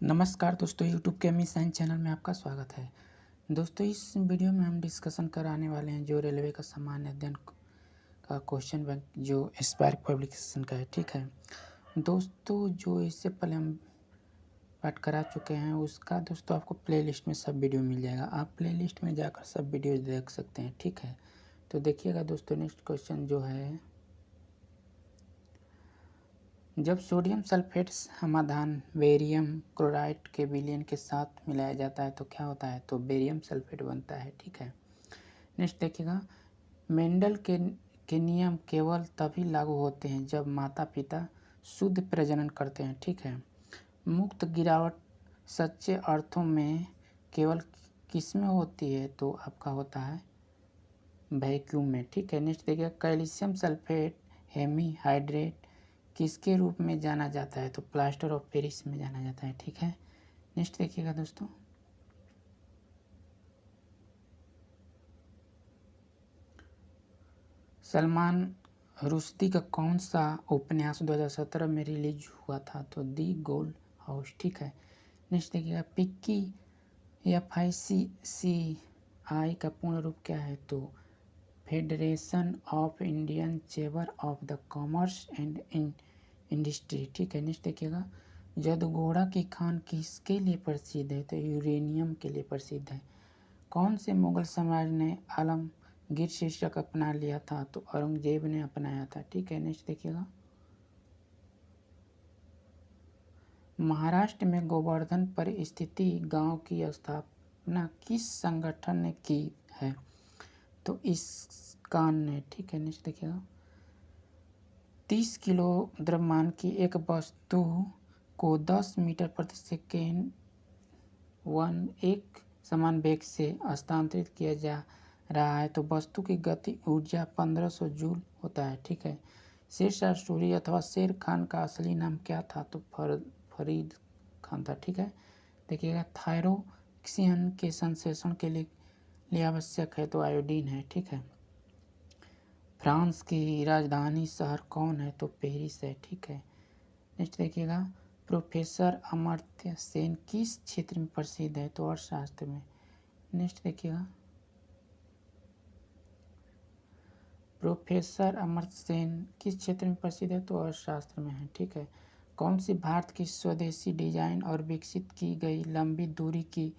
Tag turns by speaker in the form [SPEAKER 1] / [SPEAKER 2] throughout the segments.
[SPEAKER 1] नमस्कार दोस्तों, यूट्यूब के एमी साइंस चैनल में आपका स्वागत है। दोस्तों, इस वीडियो में हम डिस्कशन कराने वाले हैं जो रेलवे का सामान्य अध्ययन का क्वेश्चन बैंक जो स्पार्क पब्लिकेशन का है। ठीक है दोस्तों, जो इससे पहले हम पाठ करा चुके हैं उसका दोस्तों आपको प्लेलिस्ट में सब वीडियो मिल जाएगा। आप प्लेलिस्ट में जाकर सब वीडियो देख सकते हैं। ठीक है, तो देखिएगा दोस्तों, नेक्स्ट क्वेश्चन जो है, जब सोडियम सल्फेट समाधान बेरियम क्लोराइड के विलयन के साथ मिलाया जाता है तो क्या होता है? तो बेरियम सल्फेट बनता है। ठीक है, नेक्स्ट देखिएगा, मेंडल के नियम केवल तभी लागू होते हैं जब माता पिता शुद्ध प्रजनन करते हैं। ठीक है, मुक्त गिरावट सच्चे अर्थों में केवल किसमें होती है? तो आपका होता है वैक्यूम में। ठीक है, नेक्स्ट देखिएगा, कैल्शियम सल्फेट हेमीहाइड्रेट किसके रूप में जाना जाता है? तो प्लास्टर ऑफ पेरिस में जाना जाता है। ठीक है, नेक्स्ट देखिएगा दोस्तों, सलमान रुश्दी का कौन सा उपन्यास 2017 में रिलीज हुआ था? तो दी गोल्ड हाउस। ठीक है, नेक्स्ट देखिएगा, पिक्की FICCI का पूर्ण रूप क्या है? तो federation of Indian chamber of the commerce and industry. ठीक है, नेक्स्ट देखिएगा, जदगोड़ा की खान किसके लिए प्रसिद्ध है? तो यूरेनियम के लिए प्रसिद्ध है। कौन से मुगल सम्राट ने आलमगीर शीर्षक अपना लिया था? तो औरंगजेब ने अपनाया था। ठीक है, नेक्स्ट देखिएगा, महाराष्ट्र में गोवर्धन परिस्थिति गांव की स्थापना किस संगठन ने की है? तो इस्कॉन ने। ठीक है, नेक्स्ट देखिएगा, 30 किलो द्रव्यमान की एक वस्तु को 10 मीटर प्रति सेकेंड एक समान वेग से हस्तांतरित किया जा रहा है तो वस्तु की गति ऊर्जा 1500 जूल होता है। ठीक है, शेरशाह सूरी अथवा शेर खान का असली नाम क्या था? तो फरीद खान था। ठीक है, देखिएगा, थायरोक्सिन के संश्लेषण के लिए आवश्यक है तो आयोडीन है। ठीक है, फ्रांस की राजधानी शहर कौन है? तो पेरिस है। ठीक है, नेक्स्ट देखिएगा, प्रोफेसर अमर्त्य सेन किस क्षेत्र में प्रसिद्ध है? तो अर्थशास्त्र में। नेक्स्ट देखिएगा, प्रोफेसर अमर्त्य सेन किस क्षेत्र में प्रसिद्ध है? तो अर्थशास्त्र में है। ठीक है, कौन सी भारत की स्वदेशी डिजाइन और विकसित की गई लंबी दूरी की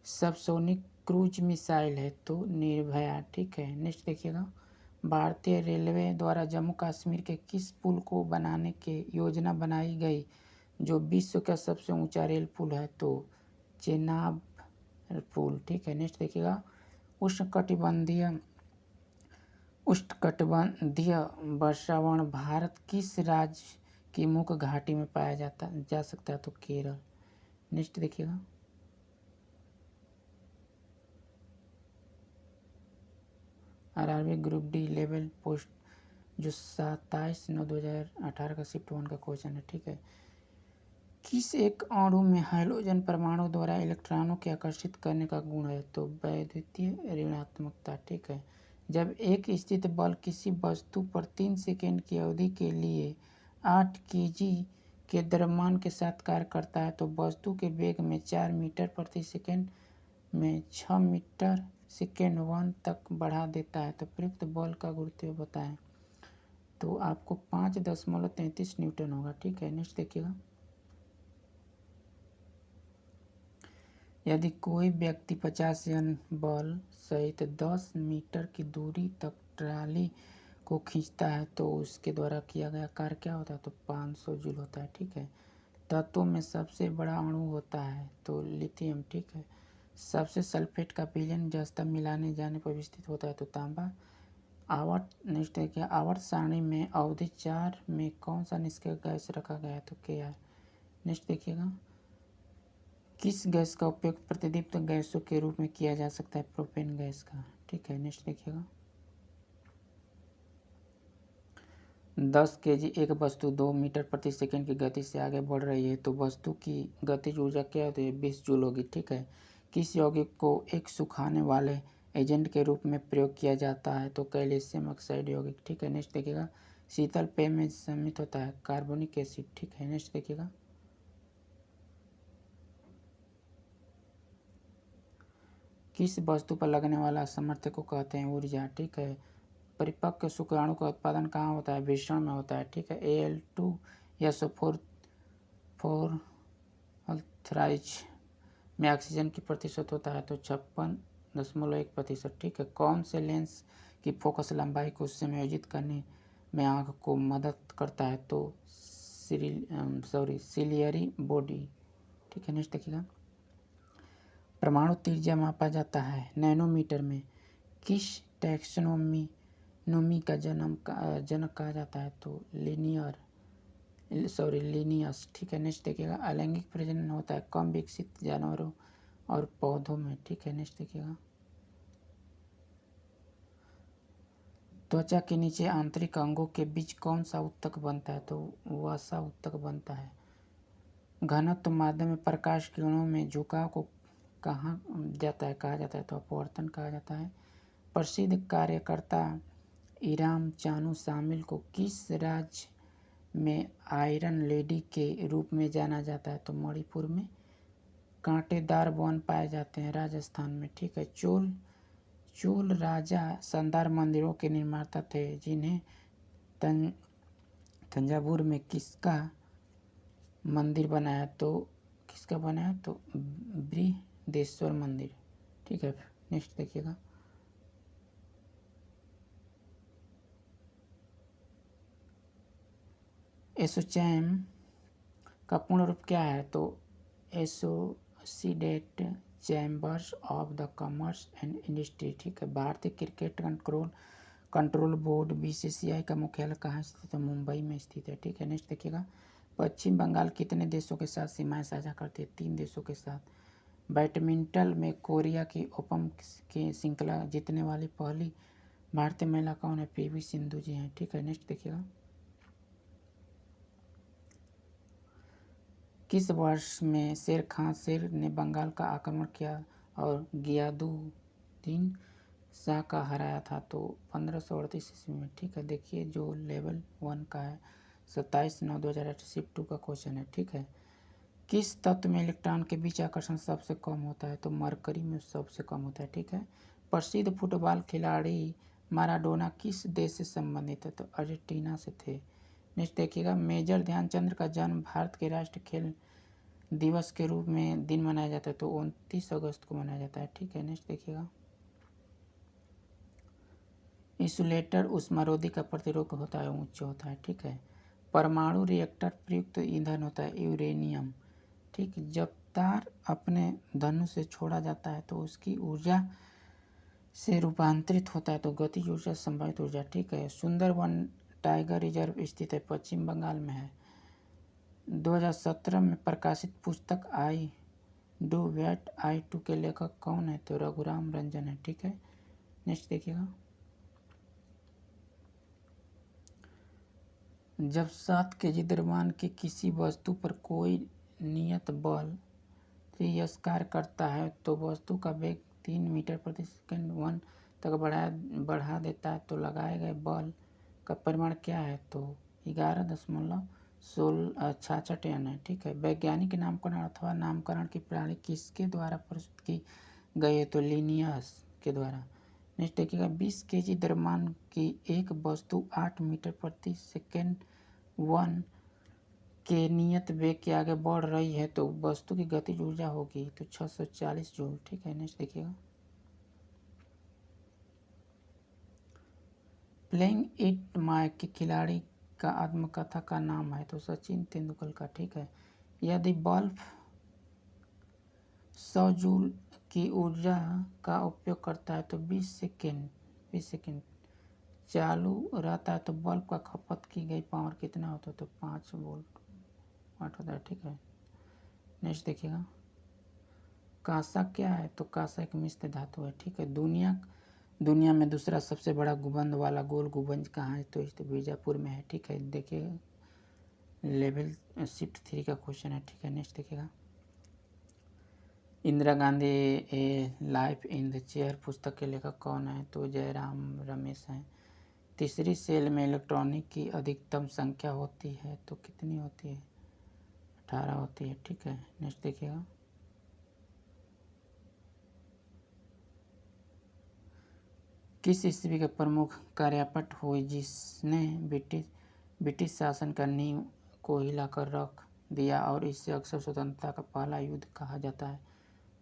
[SPEAKER 1] सबसोनिक क्रूज मिसाइल है? तो निर्भया। ठीक है, नेक्स्ट देखिएगा, भारतीय रेलवे द्वारा जम्मू कश्मीर के किस पुल को बनाने की योजना बनाई गई जो विश्व का सबसे ऊंचा रेल पुल है? तो चेनाब पुल। ठीक है, नेक्स्ट देखिएगा, उष्णकटिबंधीय वर्षावन भारत किस राज्य की मुख्य घाटी में पाया जा सकता है? तो केरल। नेक्स्ट देखिएगा, RRB group D level post जो 27/9/2018 का शिफ्ट 1 का क्वेश्चन है। ठीक है, किस एक अणु में हाइड्रोजन परमाणु द्वारा इलेक्ट्रॉनों के आकर्षित करने का गुण है? तो वैद्युतीय ऋणात्मकता। ठीक है, जब एक स्थित बल किसी वस्तु पर 3 सेकेंड की अवधि के लिए 8 kg के द्रव्यमान के साथ कार्य करता है तो वस्तु के वेग में 4 मीटर प्रति सेकेंड में 6 मीटर सेकेंड 1 तक बढ़ा देता है तो प्रयुक्त बल का गुरुत्व बताएं। तो आपको 5.33 न्यूटन होगा। ठीक है, नेक्स्ट देखिएगा, यदि कोई व्यक्ति 50 N बल सहित 10 मीटर की दूरी तक ट्राली को खींचता है तो उसके द्वारा किया गया कार्य क्या होता है? तो 500 जूल होता है। ठीक है, तत्वों में सबसे बड़ा अणु होता है तो लिथियम। ठीक है, सबसे सल्फेट का विलयन जस्ता मिलाने जाने पर विस्तृत होता है तो तांबा। आवर्त नेक्स्ट देखिए, आवर्त सारणी में अवधि 4 में कौन सा निष्क्रिय गैस रखा गया है? तो Ki। नेक्स्ट देखिएगा, किस गैस का उपयोग प्रतिदीप्त गैसों के रूप में किया जा सकता है? प्रोपेन गैस का। ठीक है, नेक्स्ट देखिएगा, 10 kg एक वस्तु 2 मीटर प्रति सेकंड की गति से आगे बढ़ रही है तो वस्तु की गतिज ऊर्जा क्या होती है? 20 जूल होगी। ठीक है, किस यौगिक को एक सुखाने वाले एजेंट के रूप में प्रयोग किया जाता है? तो कैल्शियम ऑक्साइड यौगिक। ठीक है, नेक्स्ट देखिएगा, शीतल पेय में सम्मिलित होता है कार्बोनिक एसिड। ठीक है, नेक्स्ट देखिएगा, किस वस्तु पर लगने वाला सामर्थ्य को कहते हैं ऊर्जा, ठीक है। परिपक्व शुक्राणु का उत्पादन कहाँ होता है, वृषण में होता है, ठीक है। Al2SO4 अल्थराइज में ऑक्सीजन की प्रतिशत होता है तो 56.1%, ठीक है। कौन से लेंस की फोकस लंबाई को समायोजित करने में आँख को मदद करता है तो सिलियरी बॉडी, ठीक है। नेक्स्ट देखिएगा, परमाणु त्रिज्या मापा जाता है नैनोमीटर में। किस टैक्सोनोमी का जनक कहा जाता है तो लिनियस, ठीक है। नेक्स्ट देखिएगा, अलैंगिक प्रजनन होता है कम विकसित जानवरों और पौधों में, ठीक है। नेक्स्ट देखिएगा, त्वचा के नीचे आंतरिक अंगों के बीच कौन सा ऊतक बनता है तो वसा ऊतक बनता है। घनत्व माध्यम में प्रकाश किरणों में झुकाव को कहा जाता है तो अपवर्तन कहा जाता है। प्रसिद्ध कार्यकर्ता इराम चानू शामिल को किस राज्य में आयरन लेडी के रूप में जाना जाता है तो मणिपुर में। कांटेदार वन पाए जाते हैं राजस्थान में, ठीक है। चोल राजा शानदार मंदिरों के निर्माता थे जिन्हें तंजावुर में किसका बनाया तो बृहदेश्वर मंदिर, ठीक है। नेक्स्ट देखिएगा, एसोचैम का पूर्ण रूप क्या है तो associated chambers of the commerce and industry, ठीक है। भारतीय क्रिकेट कंट्रोल बोर्ड BCCI का मुख्यालय कहाँ स्थित है, मुंबई में स्थित है, ठीक है। नेक्स्ट देखिएगा, पश्चिम बंगाल कितने देशों के साथ सीमाएं साझा करती है, 3 देशों के साथ। बैडमिंटन में कोरिया की ओपन की श्रृंखला जीतने वाली पहली भारतीय महिला कौन है, PV सिंधु जी हैं, ठीक है। नेक्स्ट देखिएगा, किस वर्ष में शेर ने बंगाल का आक्रमण किया और गियासुद्दीन शाह का हराया था तो 1538 ईस्वी में, ठीक है। देखिए जो लेवल 1 का है 27/9/2008 शिफ्ट 2 का क्वेश्चन है, ठीक है। किस तत्व में इलेक्ट्रॉन के बीच आकर्षण सबसे कम होता है तो मरकरी में सबसे कम होता है, ठीक है। प्रसिद्ध फुटबॉल खिलाड़ी माराडोना किस देश से संबंधित है तो अर्जेंटीना से थे। नेक्स्ट देखिएगा, मेजर ध्यानचंद का जन्म भारत के राष्ट्रीय खेल दिवस के रूप में दिन मनाया जाता है तो 29 अगस्त को मनाया जाता है, ठीक है। नेक्स्ट देखिएगा, इंसुलेटर उष्मारोधी का प्रतिरोध होता है उच्च होता है, ठीक है। परमाणु रिएक्टर प्रयुक्त ईंधन होता है यूरेनियम, ठीक। जब तार अपने धनुष से छोड़ा जाता है तो उसकी ऊर्जा से रूपांतरित होता है तो गतिज ऊर्जा संभावित ऊर्जा, ठीक है। सुंदरवन टाइगर रिजर्व स्थित है पश्चिम बंगाल में है। 2017 में प्रकाशित पुस्तक I do what I do के लेखक कौन है तो रघुराम रंजन है, ठीक है। नेक्स्ट देखिएगा, जब 7 kg द्रव्यमान की किसी वस्तु पर कोई नियत बल तिरस्कार करता है तो वस्तु का वेग 3 मीटर प्रति सेकंड 1 तक बढ़ा देता है तो लगाए गए बल का परिमाण क्या है तो 11.66 टन है, ठीक है। वैज्ञानिक नामकरण अथवा नामकरण की प्रणाली किसके द्वारा प्रस्तुत की गई है तो लिनियस के द्वारा। नेक्स्ट देखिएगा, 20 kg द्रव्यमान की एक वस्तु 8 मीटर प्रति सेकंड 1 के नियत वेग के आगे बढ़ रही है तो वस्तु की गतिज ऊर्जा होगी तो 640 जूल, ठीक है। नेक्स्ट देखिएगा, प्लेइंग इट माय के खिलाड़ी का आत्मकथा का नाम है तो सचिन तेंदुलकर का, ठीक है। यदि बल्ब 100 जूल की ऊर्जा का उपयोग करता है तो 20 सेकेंड चालू रहता है तो बल्ब का खपत की गई पावर कितना होता है तो 5 वोल्ट होता है, ठीक है। नेक्स्ट देखिएगा, कांसा क्या है तो कांसा एक मिश्र धातु है, ठीक है। दुनिया में दूसरा सबसे बड़ा गुंबद वाला गोल गुंबद कहाँ है तो बीजापुर में है, ठीक है। देखिए लेवल शिफ्ट 3 का क्वेश्चन है, ठीक है। नेक्स्ट देखिएगा, इंदिरा गांधी ए लाइफ इन द चेयर पुस्तक के लेखक कौन है तो जयराम रमेश हैं। तीसरी सेल में इलेक्ट्रॉनिक की अधिकतम संख्या होती है तो कितनी होती है 18 होती है, ठीक है। नेक्स्ट देखिएगा, किस ईस्वी के प्रमुख कार्यापट हुई जिसने ब्रिटिश शासन का नींव को हिलाकर रख दिया और इसे अक्सर स्वतंत्रता का पहला युद्ध कहा जाता है?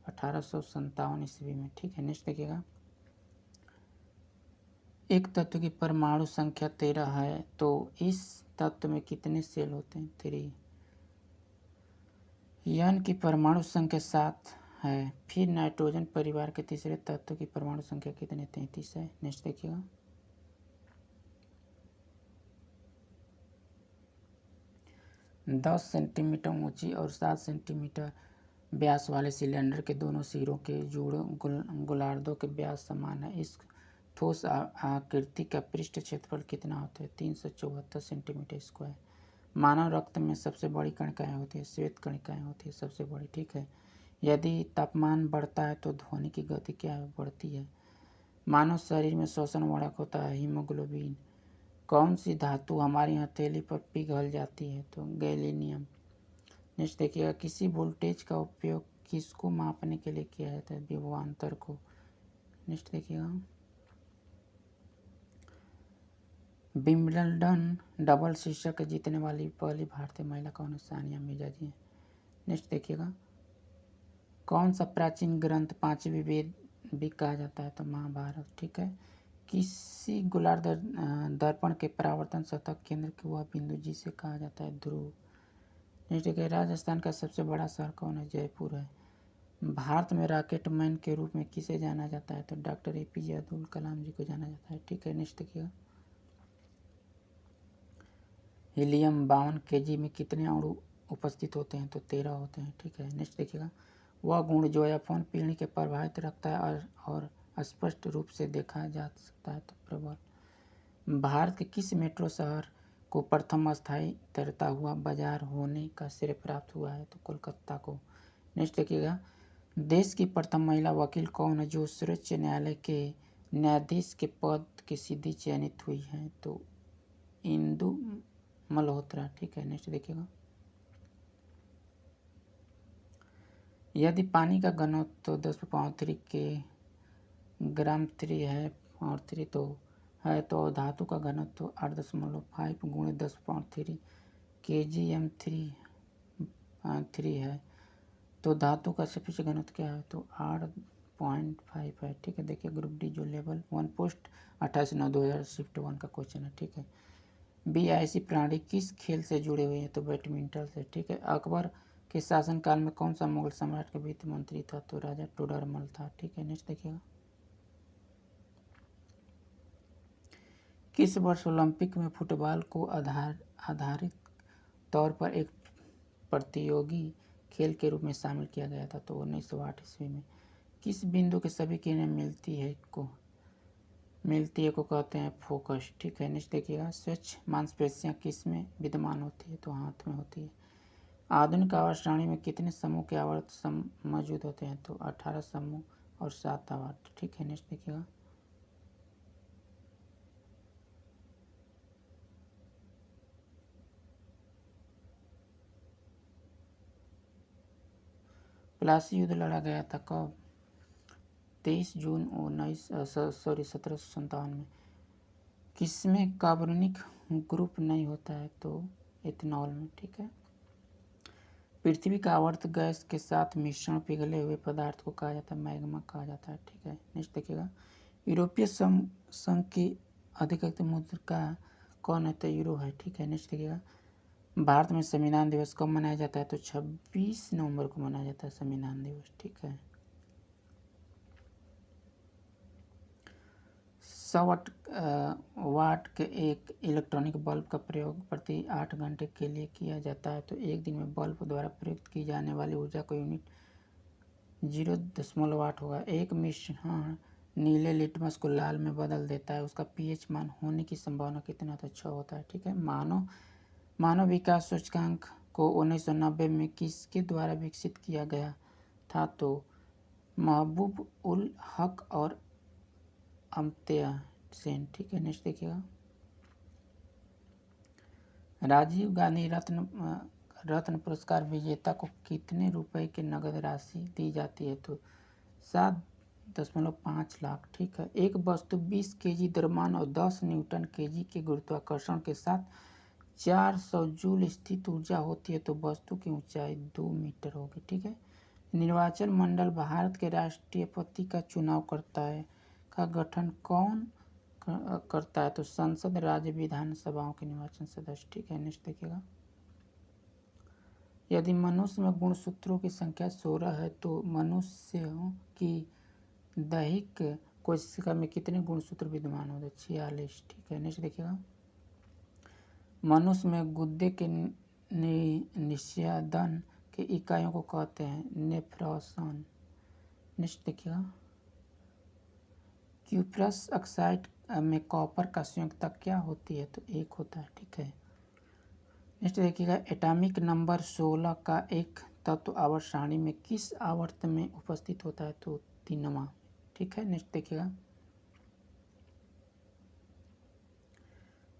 [SPEAKER 1] 1857 ईस्वी में। ठीक है, नेक्स्ट देखिएगा। एक तत्व की परमाणु संख्या 13 है तो इस तत्व में कितने सेल होते हैं? 3। यन की परमाणु संख्या 7 है। फिर नाइट्रोजन परिवार के तीसरे तत्व की परमाणु संख्या कितने? 33 है। नेक्स्ट देखिएगा। दस सेंटीमीटर ऊंची और 7 सेंटीमीटर व्यास वाले सिलेंडर के दोनों सिरों के जोड़ों गोलार्धों के व्यास समान है। इस ठोस आकृति का पृष्ठ क्षेत्रफल कितना होता है? 374 सेंटीमीटर स्क्वायर। मानव रक्त में सबसे बड़ी कणिकाएं होती है, श्वेत कणिकाएं होती है सबसे बड़ी। ठीक है। यदि तापमान बढ़ता है तो ध्वनि की गति क्या है? बढ़ती है। मानव शरीर में श्वसन वर्णक होता है हीमोग्लोबिन। कौन सी धातु हमारी हथेली पर पिघल जाती है? तो गैलीनियम। नेक्स्ट देखिएगा। किसी वोल्टेज का उपयोग किसको मापने के लिए किया जाता है? विभवांतर को। नेक्स्ट देखिएगा। विंबलडन डबल शीर्षक जीतने वाली पहली भारतीय महिला कौन है? सानिया मिर्जा जी। नेक्स्ट देखिएगा। कौन सा प्राचीन ग्रंथ पांचवी वेद भी कहा जाता है? तो महाभारत। ठीक है। किसी गोलार्ध दर्पण के परावर्तन सतह केंद्र के वह बिंदु जिसे कहा जाता है ध्रुव। नेक्स्ट देखिए। राजस्थान का सबसे बड़ा शहर कौन है? जयपुर है। भारत में रॉकेट मैन के रूप में किसे जाना जाता है? तो डॉक्टर APJ अब्दुल कलाम जी को जाना जाता है। ठीक है। नेक्स्ट देखिएगा। हीलियम 52 kg में कितने अणु उपस्थित होते हैं? तो 13 होते हैं। ठीक है। नेक्स्ट देखिएगा। वह गुण जो F1 पीढ़ी के प्रभावित रखता है और स्पष्ट रूप से देखा जा सकता है? तो प्रबल। भारत के किस मेट्रो शहर को प्रथम स्थायी तैरता हुआ बाजार होने का श्रेय प्राप्त हुआ है? तो कोलकाता को। नेक्स्ट देखिएगा। देश की प्रथम महिला वकील कौन है जो सर्वोच्च न्यायालय के न्यायाधीश के पद की सीधी चयनित हुई है? तो इंदु मल्होत्रा। ठीक है। नेक्स्ट देखिएगा। यदि पानी का घनत्व 10⁻³ के ग्राम 3 है और 3 तो धातु का घनत्व 8.5 × 10⁻³ kgm3 है। तो धातु का सफिक्स घनत्व क्या है? तो 8.5 है। ठीक है। देखिए ग्रुप डी जो लेवल 1 पोस्ट 28/9/2000 शिफ्ट 1 का क्वेश्चन है। ठीक है। BIC प्रणाली किस खेल से जुड़े हुए हैं? तो बैडमिंटन से। ठीक है। अकबर के शासनकाल में कौन सा मुगल सम्राट का वित्त मंत्री था? तो राजा टोडरमल था। ठीक है। नेक्स्ट देखिएगा। किस वर्ष ओलंपिक में फुटबॉल को आधारित तौर पर एक प्रतियोगी खेल के रूप में शामिल किया गया था? तो 1908 ईस्वी में। किस बिंदु के सभी किरणें मिलती है को कहते हैं फोकस। ठीक है। नेक्स्ट देखिएगा। स्वच्छ मांसपेशियां किस में विद्यमान होती है? तो हाथ में होती है। आधुनिक आवर्त सारणी में कितने समूह के आवर्त मौजूद होते हैं? तो 18 समूह और 7 आवर्त। ठीक है। नेक्स्ट देखिएगा। प्लासी युद्ध लड़ा गया था कब? 23 जून 1757 में। किसमें कार्बोनिक ग्रुप नहीं होता है? तो इथेनॉल में। ठीक है। पृथ्वी का आवर्त गैस के साथ मिश्रण पिघले हुए पदार्थ को कहा जाता है मैग्मा कहा जाता है। ठीक है। नेक्स्ट देखिएगा। यूरोपीय संघ की अधिकृत मुद्रा कौन है? तो यूरो है। ठीक है। नेक्स्ट देखिएगा। भारत में संविधान दिवस कब मनाया जाता है? तो 26 नवंबर को मनाया जाता है संविधान दिवस। ठीक है। 100 वाट के एक इलेक्ट्रॉनिक बल्ब का प्रयोग प्रति 8 घंटे के लिए किया जाता है। तो एक दिन में बल्ब द्वारा प्रयुक्त की जाने वाली ऊर्जा का यूनिट 0.8 होगा। एक मिश्रण नीले लिटमस को लाल में बदल देता है, उसका pH मान होने की संभावना कितना? तो 6 होता है। ठीक है। मानव विकास सूचकांक को 1990 में किसके द्वारा विकसित किया गया था? तो महबूब उल हक और अमर्त्य सेन। ठीक है। नेक्स्ट देखिएगा। राजीव गांधी रत्न पुरस्कार विजेता को कितने रुपए की नगद राशि दी जाती है? तो 10.5 लाख, ठीक है। एक वस्तु 20 केजी द्रव्यमान और 10 न्यूटन केजी के गुरुत्वाकर्षण के साथ 400 जूल स्थित ऊर्जा होती है तो वस्तु की ऊंचाई 2 मीटर होगी, ठीक है। निर्वाचन मंडल भारत के राष्ट्रपति का चुनाव करता है, का गठन कौन करता है? तो संसद, राज्य विधानसभाओं के निर्वाचन सदस्य, ठीक है। नेक्स्ट देखिएगा, यदि मनुष्य में गुणसूत्रों की संख्या 16 है तो मनुष्यों की दैहिक कोशिका में कितने गुणसूत्र विद्यमान होते हैं? 46, ठीक है। नेक्स्ट देखिएगा, मनुष्य में गुर्दे के निस्यंदन की इकाइयों को कहते हैं नेफ्रॉन। नेक्स्ट देखिएगा, क्यूप्रस ऑक्साइड में कॉपर का संयुक्ता क्या होती है? तो 1 होता है, ठीक है। नेक्स्ट देखिएगा, एटॉमिक नंबर 16 का एक तत्व आवर्त सारणी में किस आवर्त में उपस्थित होता है? तो 3वां, ठीक है। नेक्स्ट देखिएगा,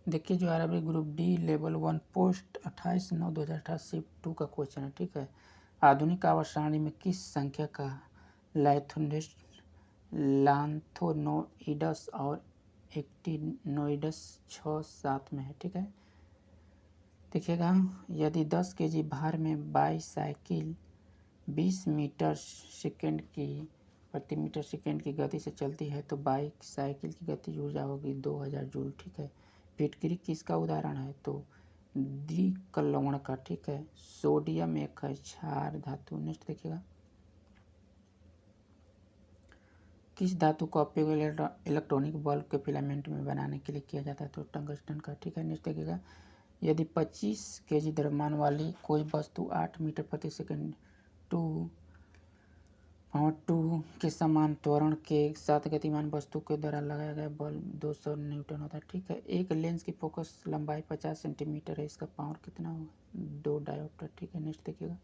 [SPEAKER 1] देखिए जो RRB group D level 1 post 28/9/2018 shift 2 का क्वेश्चन है, ठीक है। आधुनिक आवर्त सारणी में किस संख्या का लांथोनोइड्स और एक्टिनोइड्स 6, 7 में है, ठीक है। देखिएगा, यदि 10 केजी भार में बाईसाइकिल 20 मीटर सेकेंड की प्रति मीटर सेकेंड की गति से चलती है तो बाइक साइकिल की गति ऊर्जा होगी 2000 जूल, ठीक है। फिटकरी किसका उदाहरण है? तो द्विकलवण का, ठीक है। सोडियम एक है क्षार धातु। नेक्स्ट देखिएगा, किस धातु का उपयोग इलेक्ट्रॉनिक बल्ब के फिलामेंट में बनाने के लिए किया जाता है? तो टंगस्टन का, ठीक है। नेक्स्ट देखिएगा, यदि 25 केजी द्रव्यमान वाली कोई वस्तु 8 मीटर प्रति सेकंड 2 के समान त्वरण के साथ गतिमान वस्तु के द्वारा लगाया गया बल 200 न्यूटन होता है, ठीक है। एक लेंस की फोकस लंबाई 50 सेंटीमीटर है, इसका पावर कितना होगा? 2 डायोप्टर, ठीक है। नेक्स्ट देखिएगा,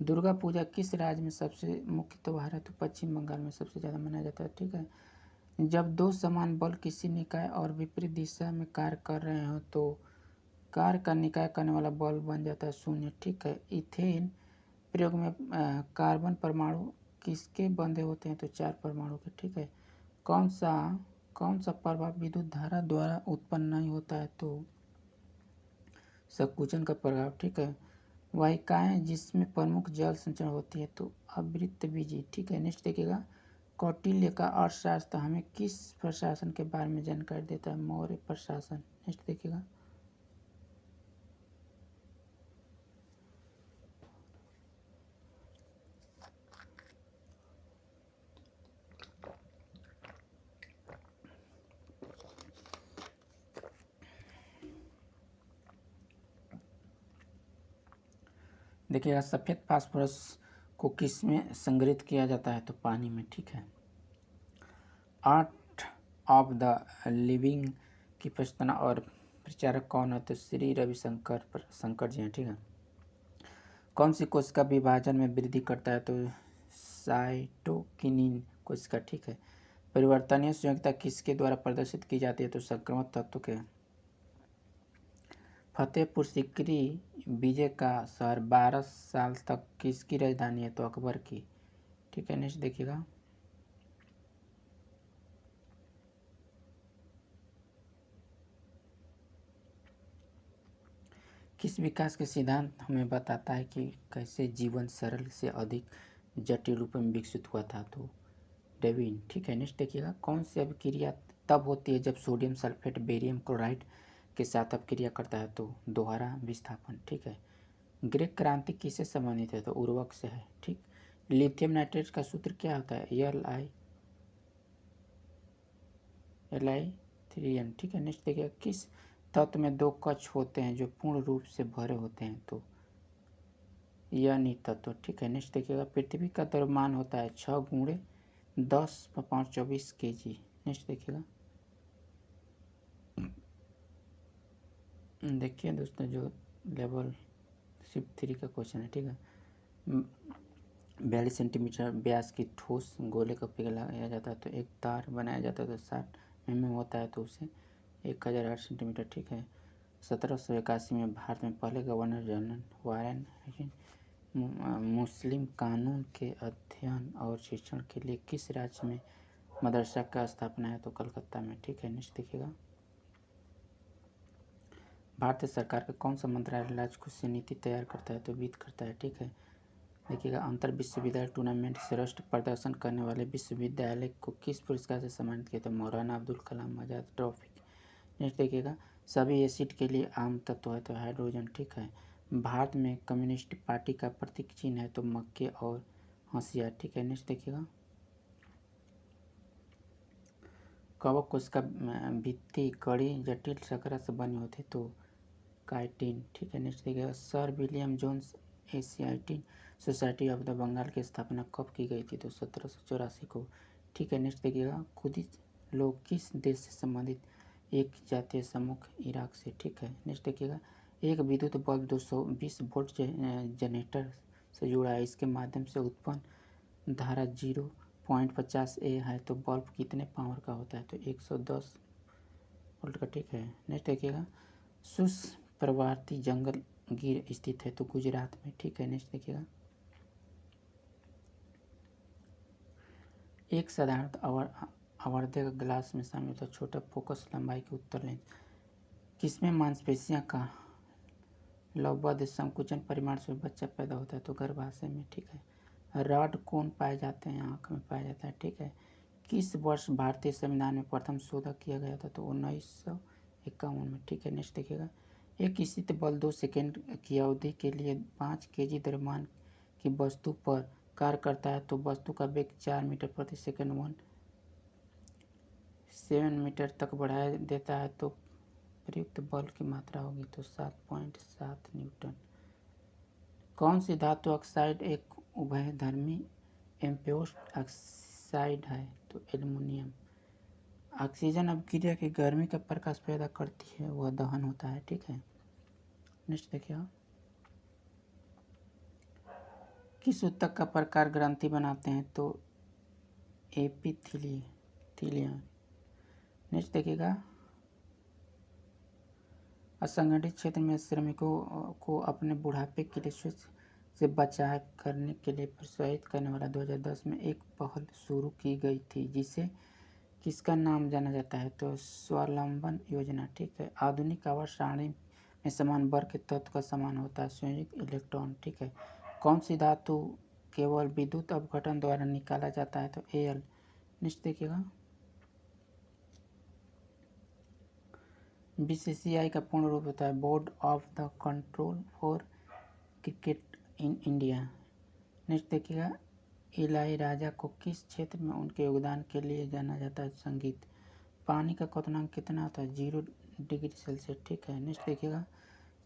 [SPEAKER 1] दुर्गा पूजा किस राज्य में सबसे मुख्य त्यौहार है? तो पश्चिम बंगाल में सबसे ज़्यादा मनाया जाता है, ठीक है। जब 2 समान बल किसी निकाय और विपरीत दिशा में कार्य कर रहे हो तो कार्य का निकाय करने वाला बल बन जाता है 0, ठीक है। इथेन प्रयोग में कार्बन परमाणु किसके बंधे होते हैं? तो 4 परमाणु के, ठीक है। कौन सा प्रभाव विद्युत धारा द्वारा उत्पन्न नहीं होता है? तो संकुचन का प्रभाव, ठीक है। वाहिकाएं जिसमें प्रमुख जल संचरण होती है? तो आवृतबीजी, ठीक है। नेक्स्ट देखिएगा, कौटिल्य का अर्थशास्त्र हमें किस प्रशासन के बारे में जानकारी देता है? मौर्य प्रशासन। नेक्स्ट देखिएगा, देखिएगा, सफ़ेद फास्फोरस को किस में संग्रहित किया जाता है? तो पानी में, ठीक है। आर्ट ऑफ द लिविंग की प्रस्तावना और प्रचारक कौन है? तो श्री रविशंकर जी हैं, ठीक है। कौन सी कोशिका विभाजन में वृद्धि करता है? तो साइटोकिनिन कोशिका, ठीक है। परिवर्तनीय संयोजकता किसके द्वारा प्रदर्शित की जाती है? तो संक्रमण तत्व के। फतेहपुर सीकरी विजय का शहर 12 साल तक किसकी राजधानी है? तो अकबर की, ठीक है। नेक्स्ट देखिएगा, किस विकास के सिद्धांत हमें बताता है कि कैसे जीवन सरल से अधिक जटिल रूप में विकसित हुआ था? तो डेविन, ठीक है। नेक्स्ट देखिएगा, कौन सी अभिक्रिया तब होती है जब सोडियम सल्फेट बेरियम क्लोराइड के साथ अभिक्रिया करता है? तो दोहरा विस्थापन, ठीक है। ग्रीक क्रांति किससे संबंधित है? तो उर्वरक से है, ठीक। लिथियम नाइट्रेट का सूत्र क्या होता है? Li3n, ठीक है। नेक्स्ट देखिए, किस तत्व में 2 कक्ष होते हैं जो पूर्ण रूप से भरे होते हैं? तो यह तत्व, ठीक है। नेक्स्ट देखिएगा, पृथ्वी का द्रव्यमान होता है 6 × 10⁻24 kg। नेक्स्ट देखिएगा, देखिए दोस्तों जो लेवल शिफ्ट 3 का क्वेश्चन है, ठीक है। 42 सेंटीमीटर व्यास की ठोस गोले का पिघलाया जाता है तो एक तार बनाया जाता है तो 60 mm होता है तो उसे 1008 सेंटीमीटर, ठीक है। 1781 में भारत में पहले गवर्नर जनरल वारेन मुस्लिम कानून के अध्ययन और शिक्षण के लिए किस राज्य में मदरसा का स्थापना है? तो कलकत्ता में। ठीक है, नेक्स्ट देखिएगा। भारतीय सरकार का कौन सा मंत्रालय राजकोषीय नीति तैयार करता है? तो वित्त करता है। ठीक है, देखिएगा। अंतर विश्वविद्यालय टूर्नामेंट श्रेष्ठ प्रदर्शन करने वाले विश्वविद्यालय को किस पुरस्कार से सम्मानित किया? तो मौलाना अब्दुल कलाम आज़ाद ट्रॉफी। नेक्स्ट देखिएगा। सभी एसिड के लिए आम तत्व है तो हाइड्रोजन। ठीक है। भारत में कम्युनिस्ट पार्टी का प्रतीक चिन्ह है तो मक्के और हंसिया। ठीक है, नेक्स्ट देखिएगा। कवक कोशिका भित्ति कड़ी जटिल शर्करा से बनी होती है तो काइटिन। ठीक है, नेक्स्ट देखिएगा। Sir William Jones Asiatic Society of the Bengal की स्थापना कब की गई थी? तो 1784 को। ठीक है, नेक्स्ट देखिएगा। खुदित लोग किस देश से संबंधित एक जातीय समूह? इराक से। ठीक है, नेक्स्ट देखिएगा। एक विद्युत बल्ब 220 वोल्ट जनरेटर से जुड़ा है, इसके माध्यम से उत्पन्न धारा 0.50 A है तो बल्ब कितने पावर का होता है? तो 110 वोल्ट का। ठीक है, नेक्स्ट देखिएगा। शुष्क प्रवाती जंगल गिर स्थित है तो गुजरात में। ठीक है, नेक्स्ट देखिएगा। एक साधारण आवर्धक ग्लास में शामिल होता है छोटा फोकस लंबाई की उत्तर लेंस किसमें मांसपेशियां का लवबद्ध संकुचन परिमाण से बच्चा पैदा होता है? तो गर्भाशय में। ठीक है। रॉड कोन पाए जाते हैं? आँख में पाया जाता है। ठीक है। किस वर्ष भारतीय संविधान में प्रथम शोधन किया गया था? तो 1951 में। ठीक है, नेक्स्ट देखिएगा। एक स्थित बल 2 सेकेंड की अवधि के लिए 5 kg द्रव्यमान की वस्तु पर कार्य करता है तो वस्तु का वेग 4 मीटर प्रति सेकंड 7 मीटर तक बढ़ा देता है तो प्रयुक्त बल की मात्रा होगी तो 7.7 न्यूटन। कौन सी धातु ऑक्साइड एक उभयधर्मी एम्फोर्स्ड ऑक्साइड है? तो एल्युमिनियम। ऑक्सीजन अभिक्रिया की गर्मी का प्रकाश पैदा करती है, वह दहन होता है। ठीक है, नेक्स्ट देखिए। किस ऊतक का प्रकार ग्रंथि बनाते हैं? तो एपिथीलियम। नेक्स्ट देखिएगा। असंगठित क्षेत्र में श्रमिकों को अपने बुढ़ापे के लिए स्वस्थ से बचाव करने के लिए प्रोत्साहित करने वाला 2010 में एक पहल शुरू की गई थी जिसे किसका नाम जाना जाता है? तो स्वावलंबन योजना। ठीक है। आधुनिक आवर्त सारणी में समान वर्ग के तत्व का समान होता है संयुक्त इलेक्ट्रॉन। ठीक है। कौन सी धातु केवल विद्युत अपघटन द्वारा निकाला जाता है? तो Al। नेक्स्ट देखिएगा। BCCI का पूर्ण रूप होता है board of the control for cricket in India. Next देखिएगा। इलाईराजा को किस क्षेत्र में उनके योगदान के लिए जाना जाता है? संगीत। पानी का क्वथनांक कितना होता है? 0 डिग्री सेल्सियस। ठीक है, नेक्स्ट देखिएगा।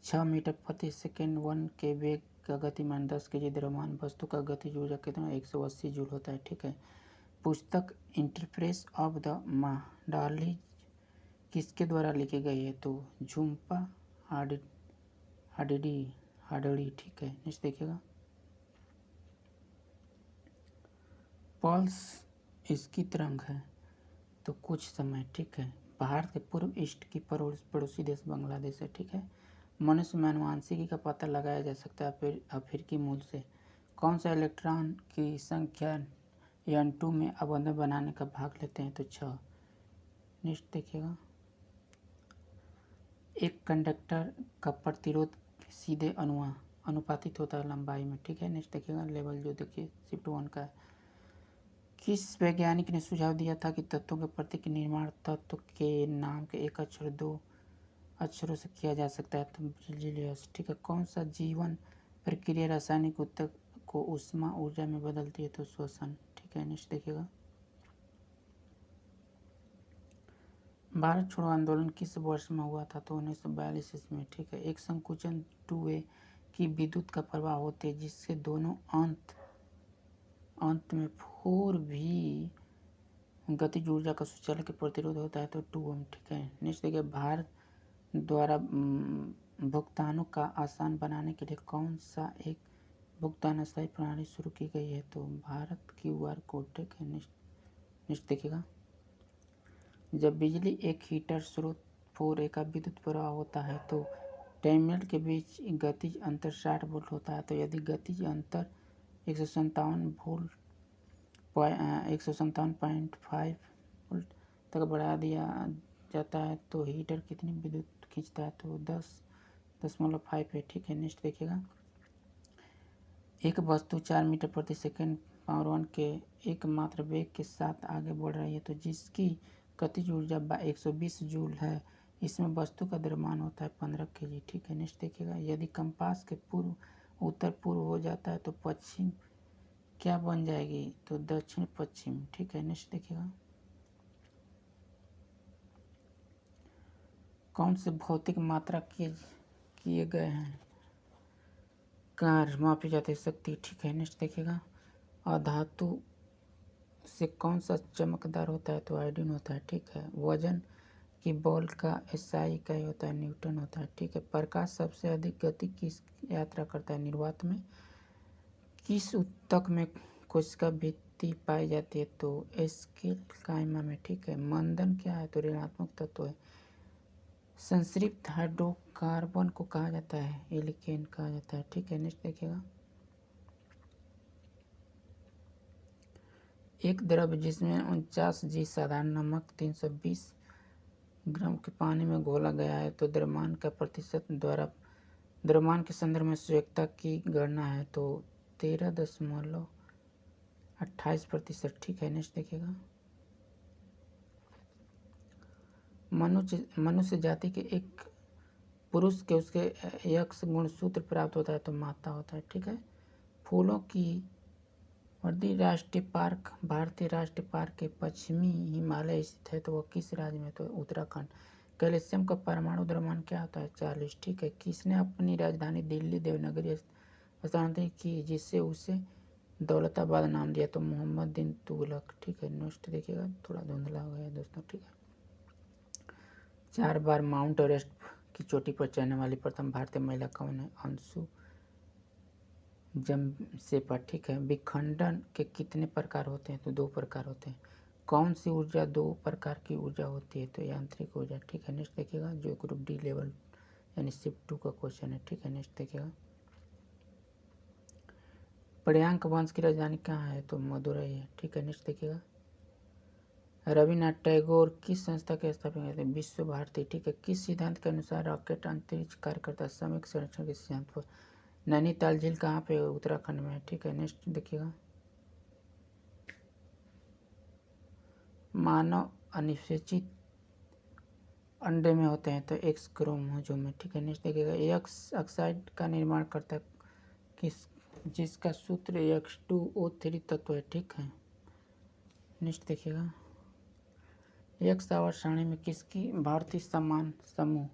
[SPEAKER 1] 6 मीटर प्रति सेकेंड 1 के वेग का गतिमान 10 kg द्रव्यमान वस्तु का गतिज ऊर्जा कितना? 180 जूल होता है। ठीक है। पुस्तक इंटरप्रेस ऑफ द मंडालीज किसके द्वारा लिखी गई है? तो झुम्पा हाडड़ी। ठीक है, नेक्स्ट देखिएगा। पल्स इसकी तरंग है तो कुछ समय। ठीक है। भारत के पूर्व ईस्ट की पड़ोसी देश बांग्लादेश है। ठीक है। मनुष्य में आनुवंशिकी का पता लगाया जा सकता है अफ्रीकी मूल से। कौन सा इलेक्ट्रॉन की संख्या N2 में अबंधन बनाने का भाग लेते हैं? तो 6। नेक्स्ट देखिएगा। एक कंडक्टर का प्रतिरोध सीधे अनुपातिक होता है लंबाई में। ठीक है, नेक्स्ट देखिएगा। लेवल जो देखिए शिफ्ट 1 का है। किस वैज्ञानिक ने सुझाव दिया था कि तत्वों के प्रतीक निर्माण तत्व के नाम के एक अक्षर 2 अक्षरों से किया जा सकता है? तो ब्रिलियस। ठीक है। कौन सा जीवन प्रक्रिया रासायनिक ऊतक को ऊष्मा ऊर्जा में बदलती है? तो श्वसन। ठीक है, नेक्स्ट देखिएगा। भारत छोड़ो आंदोलन किस वर्ष में हुआ था? तो 1942 ईस्वी। ठीक है। एक संकुचन 2A की विद्युत का प्रवाह होते है जिससे दोनों अंत में 4V गतिज ऊर्जा का सुचालक प्रतिरोध होता है तो 2 ओम। ठीक है, नेक्स्ट देखिए। भारत द्वारा भुगतानों का आसान बनाने के लिए कौन सा एक भुगतान अस्थायी प्रणाली शुरू की गई है? तो भारत QR कोड। ठीक है, नेक्स्ट देखिएगा। जब बिजली एक हीटर स्रोत 4A का विद्युत प्रवाह होता है तो टर्मिनल के बीच गतिज अंतर 60 वोल्ट होता है। तो यदि गतिज अंतर 157.5 वोल्ट तक बढ़ा दिया जाता है तो हीटर कितनी विद्युत खींचता है? तो 10.5 है। ठीक है, नेक्स्ट देखिएगा। एक वस्तु 4 मीटर प्रति सेकंड पावर 1 के एकमात्र वेग के साथ आगे बढ़ रही है तो जिसकी गतिज ऊर्जा 120 जूल है, इसमें वस्तु का द्रव्यमान होता है 15 kg। ठीक है, नेक्स्ट देखिएगा। यदि कंपास के पूर्व उत्तर पूर्व हो जाता है तो पश्चिम क्या बन जाएगी? तो दक्षिण पश्चिम। ठीक है, नेक्स्ट देखिएगा। कौन से भौतिक मात्रा किए गए हैं कार्य मापी जाती है शक्ति? ठीक है, नेक्स्ट देखिएगा। अधातु से कौन सा चमकदार होता है? तो आयोडीन होता है। ठीक है। वजन की बॉल का एसआई इकाई होता है न्यूटन होता है। ठीक है। प्रकाश सबसे अधिक गति किस यात्रा करता है? निर्वात में। किस ऊतक में कोशिका भित्ति पाई जाती है? तो स्केल कायमा में। ठीक है। मंदन क्या है? तो ऋणात्मक तत्व है। संतृप्त हाइड्रोकार्बन को कहा जाता है? एल्केन कहा जाता है। ठीक है, नेक्स्ट देखिएगा। एक द्रव जिसमें 49 जी साधारण नमक 320 ग्राम के पानी में घोला गया है तो द्रव्यमान का प्रतिशत द्वारा द्रव्यमान के संदर्भ में स्वेच्छा की गणना है तो 13.28%। ठीक है, नेक्स्ट देखिएगा। मनुष्य जाति के एक पुरुष के उसके यक्ष गुणसूत्र प्राप्त होता है तो माता होता है। ठीक है। फूलों की वर्दी राष्ट्रीय पार्क भारतीय राष्ट्रीय पार्क के पश्चिमी हिमालय स्थित है तो वह किस राज्य में? तो उत्तराखंड। कैल्शियम का परमाणु द्रव्यमान क्या होता है? 40। ठीक है। किसने अपनी राजधानी दिल्ली देवनागरी स्थानांतरित की जिससे उसे दौलताबाद नाम दिया? तो मोहम्मद बिन तुगलक। ठीक है, नेक्स्ट देखिएगा। थोड़ा धुंधला हो गया दोस्तों। ठीक है। 4 बार माउंट एवरेस्ट की चोटी पर चढ़ने वाली प्रथम भारतीय महिला कौन है? अंशु जमशेदपा। ठीक है। विखंडन के कितने प्रकार होते हैं? तो 2 प्रकार होते हैं। कौन सी ऊर्जा 2 प्रकार की ऊर्जा होती है? तो यांत्रिक ऊर्जा। ठीक है, नेक्स्ट देखिएगा। जो ग्रुप डी लेवल यानी शिफ्ट 2 का क्वेश्चन है। ठीक है, नेक्स्ट देखिएगा। पर्यांक वंश की राजधानी कहाँ है? तो मदुरई है। ठीक है, नेक्स्ट देखिएगा। रविन्द्रनाथ टैगोर किस संस्था के स्थापक हैं? विश्व भारती। ठीक है। किस सिद्धांत के अनुसार रॉकेट अंतरिक्ष कार्य करता है? समय के संरक्षण के सिद्धांत पर। नैनीताल झील कहाँ पे? उत्तराखंड में है। ठीक है, नेक्स्ट देखिएगा। मानव अनिषेचित अंडे में होते हैं तो एक्स क्रोमोसोम में। ठीक है, नेक्स्ट देखिएगा। एक्स ऑक्साइड का निर्माण करता है जिसका सूत्र X2O3 तत्व है। ठीक है, नेक्स्ट देखिएगा। एक्स आवर्त सारणी में किसकी भारतीय समान समूह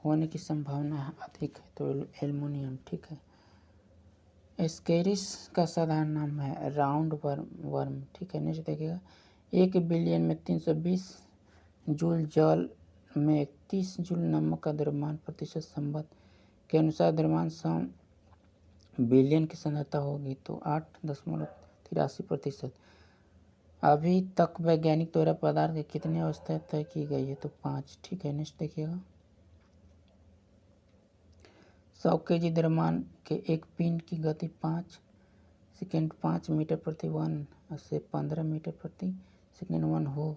[SPEAKER 1] होने की संभावना अधिक है? तो एल्युमिनियम। ठीक है। एस्केरिस का साधारण नाम है राउंड वर्म। ठीक है, नेक्स्ट देखिएगा। 1 बिलियन में 320 जूल जल में 31 जूल नमक का द्रव्यमान प्रतिशत संबंध के अनुसार द्रव्यमान 100 बिलियन की सांद्रता होगी तो 8.83%। अभी तक वैज्ञानिक द्वारा पदार्थ की कितनी अवस्थाएं तय की गई है? तो 5। ठीक है, नेक्स्ट देखिएगा। 100 kg द्रव्यमान के एक पिंड की गति 5 सेकेंड 5 मीटर प्रति वन से 15 मीटर प्रति सेकेंड वन हो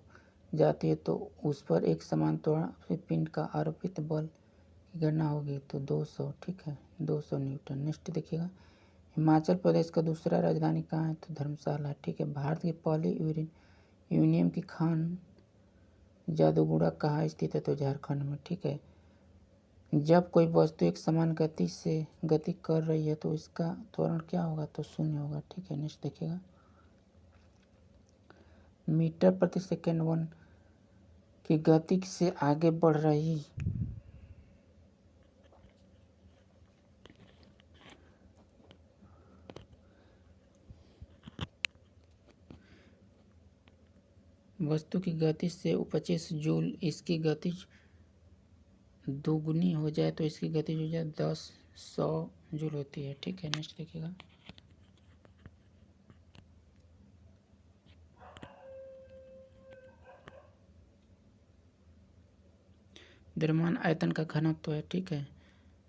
[SPEAKER 1] जाती है तो उस पर एक समान त्वरण पिंड का आरोपित बल की गणना होगी तो 200। ठीक है, 200 न्यूटन। नेक्स्ट देखिएगा। हिमाचल प्रदेश का दूसरा राजधानी कहाँ है? तो धर्मशाला है। ठीक है। भारत की पहली यूरेनियम की खान जादूगुड़ा कहाँ स्थित है? तो झारखंड में। ठीक है। जब कोई वस्तु एक समान गति से गति कर रही है तो इसका त्वरण क्या होगा? तो 0 होगा। ठीक है, नेक्स्ट देखिएगा। मीटर प्रति सेकेंड वन की गति से आगे बढ़ रही वस्तु की गति से 25 जूल इसकी गति दोगुनी हो जाए तो इसकी गति ऊर्जा 100 जूल होती है। ठीक है, नेक्स्ट देखिएगा। द्रव्यमान आयतन का घनत्व है। ठीक है।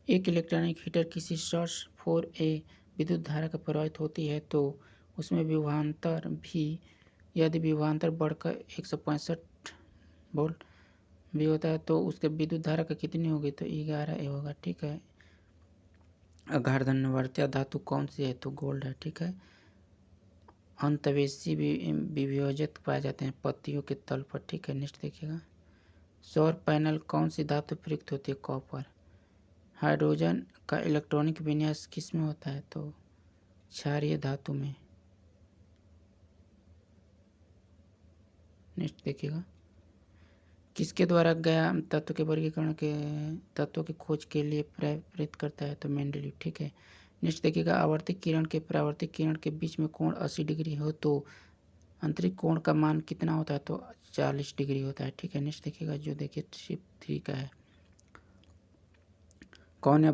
[SPEAKER 1] एक इलेक्ट्रॉनिक हीटर किसी सोर्स 4A विद्युत धारा का प्रवाहित होती है तो उसमें विभवांतर भी, यदि विभवांतर बढ़कर 165 वोल्ट भी होता है तो उसके विद्युत धारा का कितनी होगी, तो 11A होगा। ठीक है। अगाधन्यवर्तीय धातु कौन सी है, तो गोल्ड है। ठीक है। अंतवेशी विभेदित पाए जाते हैं पत्तियों के तल पर। ठीक है। नेक्स्ट देखिएगा, सौर पैनल कौन सी धातु प्रयुक्त होती है, कॉपर। हाइड्रोजन का इलेक्ट्रॉनिक विन्यास किस में होता है, तो क्षारीय धातु में। नेक्स्ट देखिएगा, किसके द्वारा गया तत्व के वर्गीकरण के तत्वों की खोज के लिए प्रेरित करता है, तो मेंडलीव। ठीक है। नेक्स्ट देखिएगा, आवर्तिक किरण के परावर्तित किरण के बीच में कोण 80 डिग्री हो तो आंतरिक कोण का मान कितना होता है, तो 40 डिग्री होता है। ठीक है। नेक्स्ट देखिएगा, जो देखिए शिफ्ट 3 का है, कौन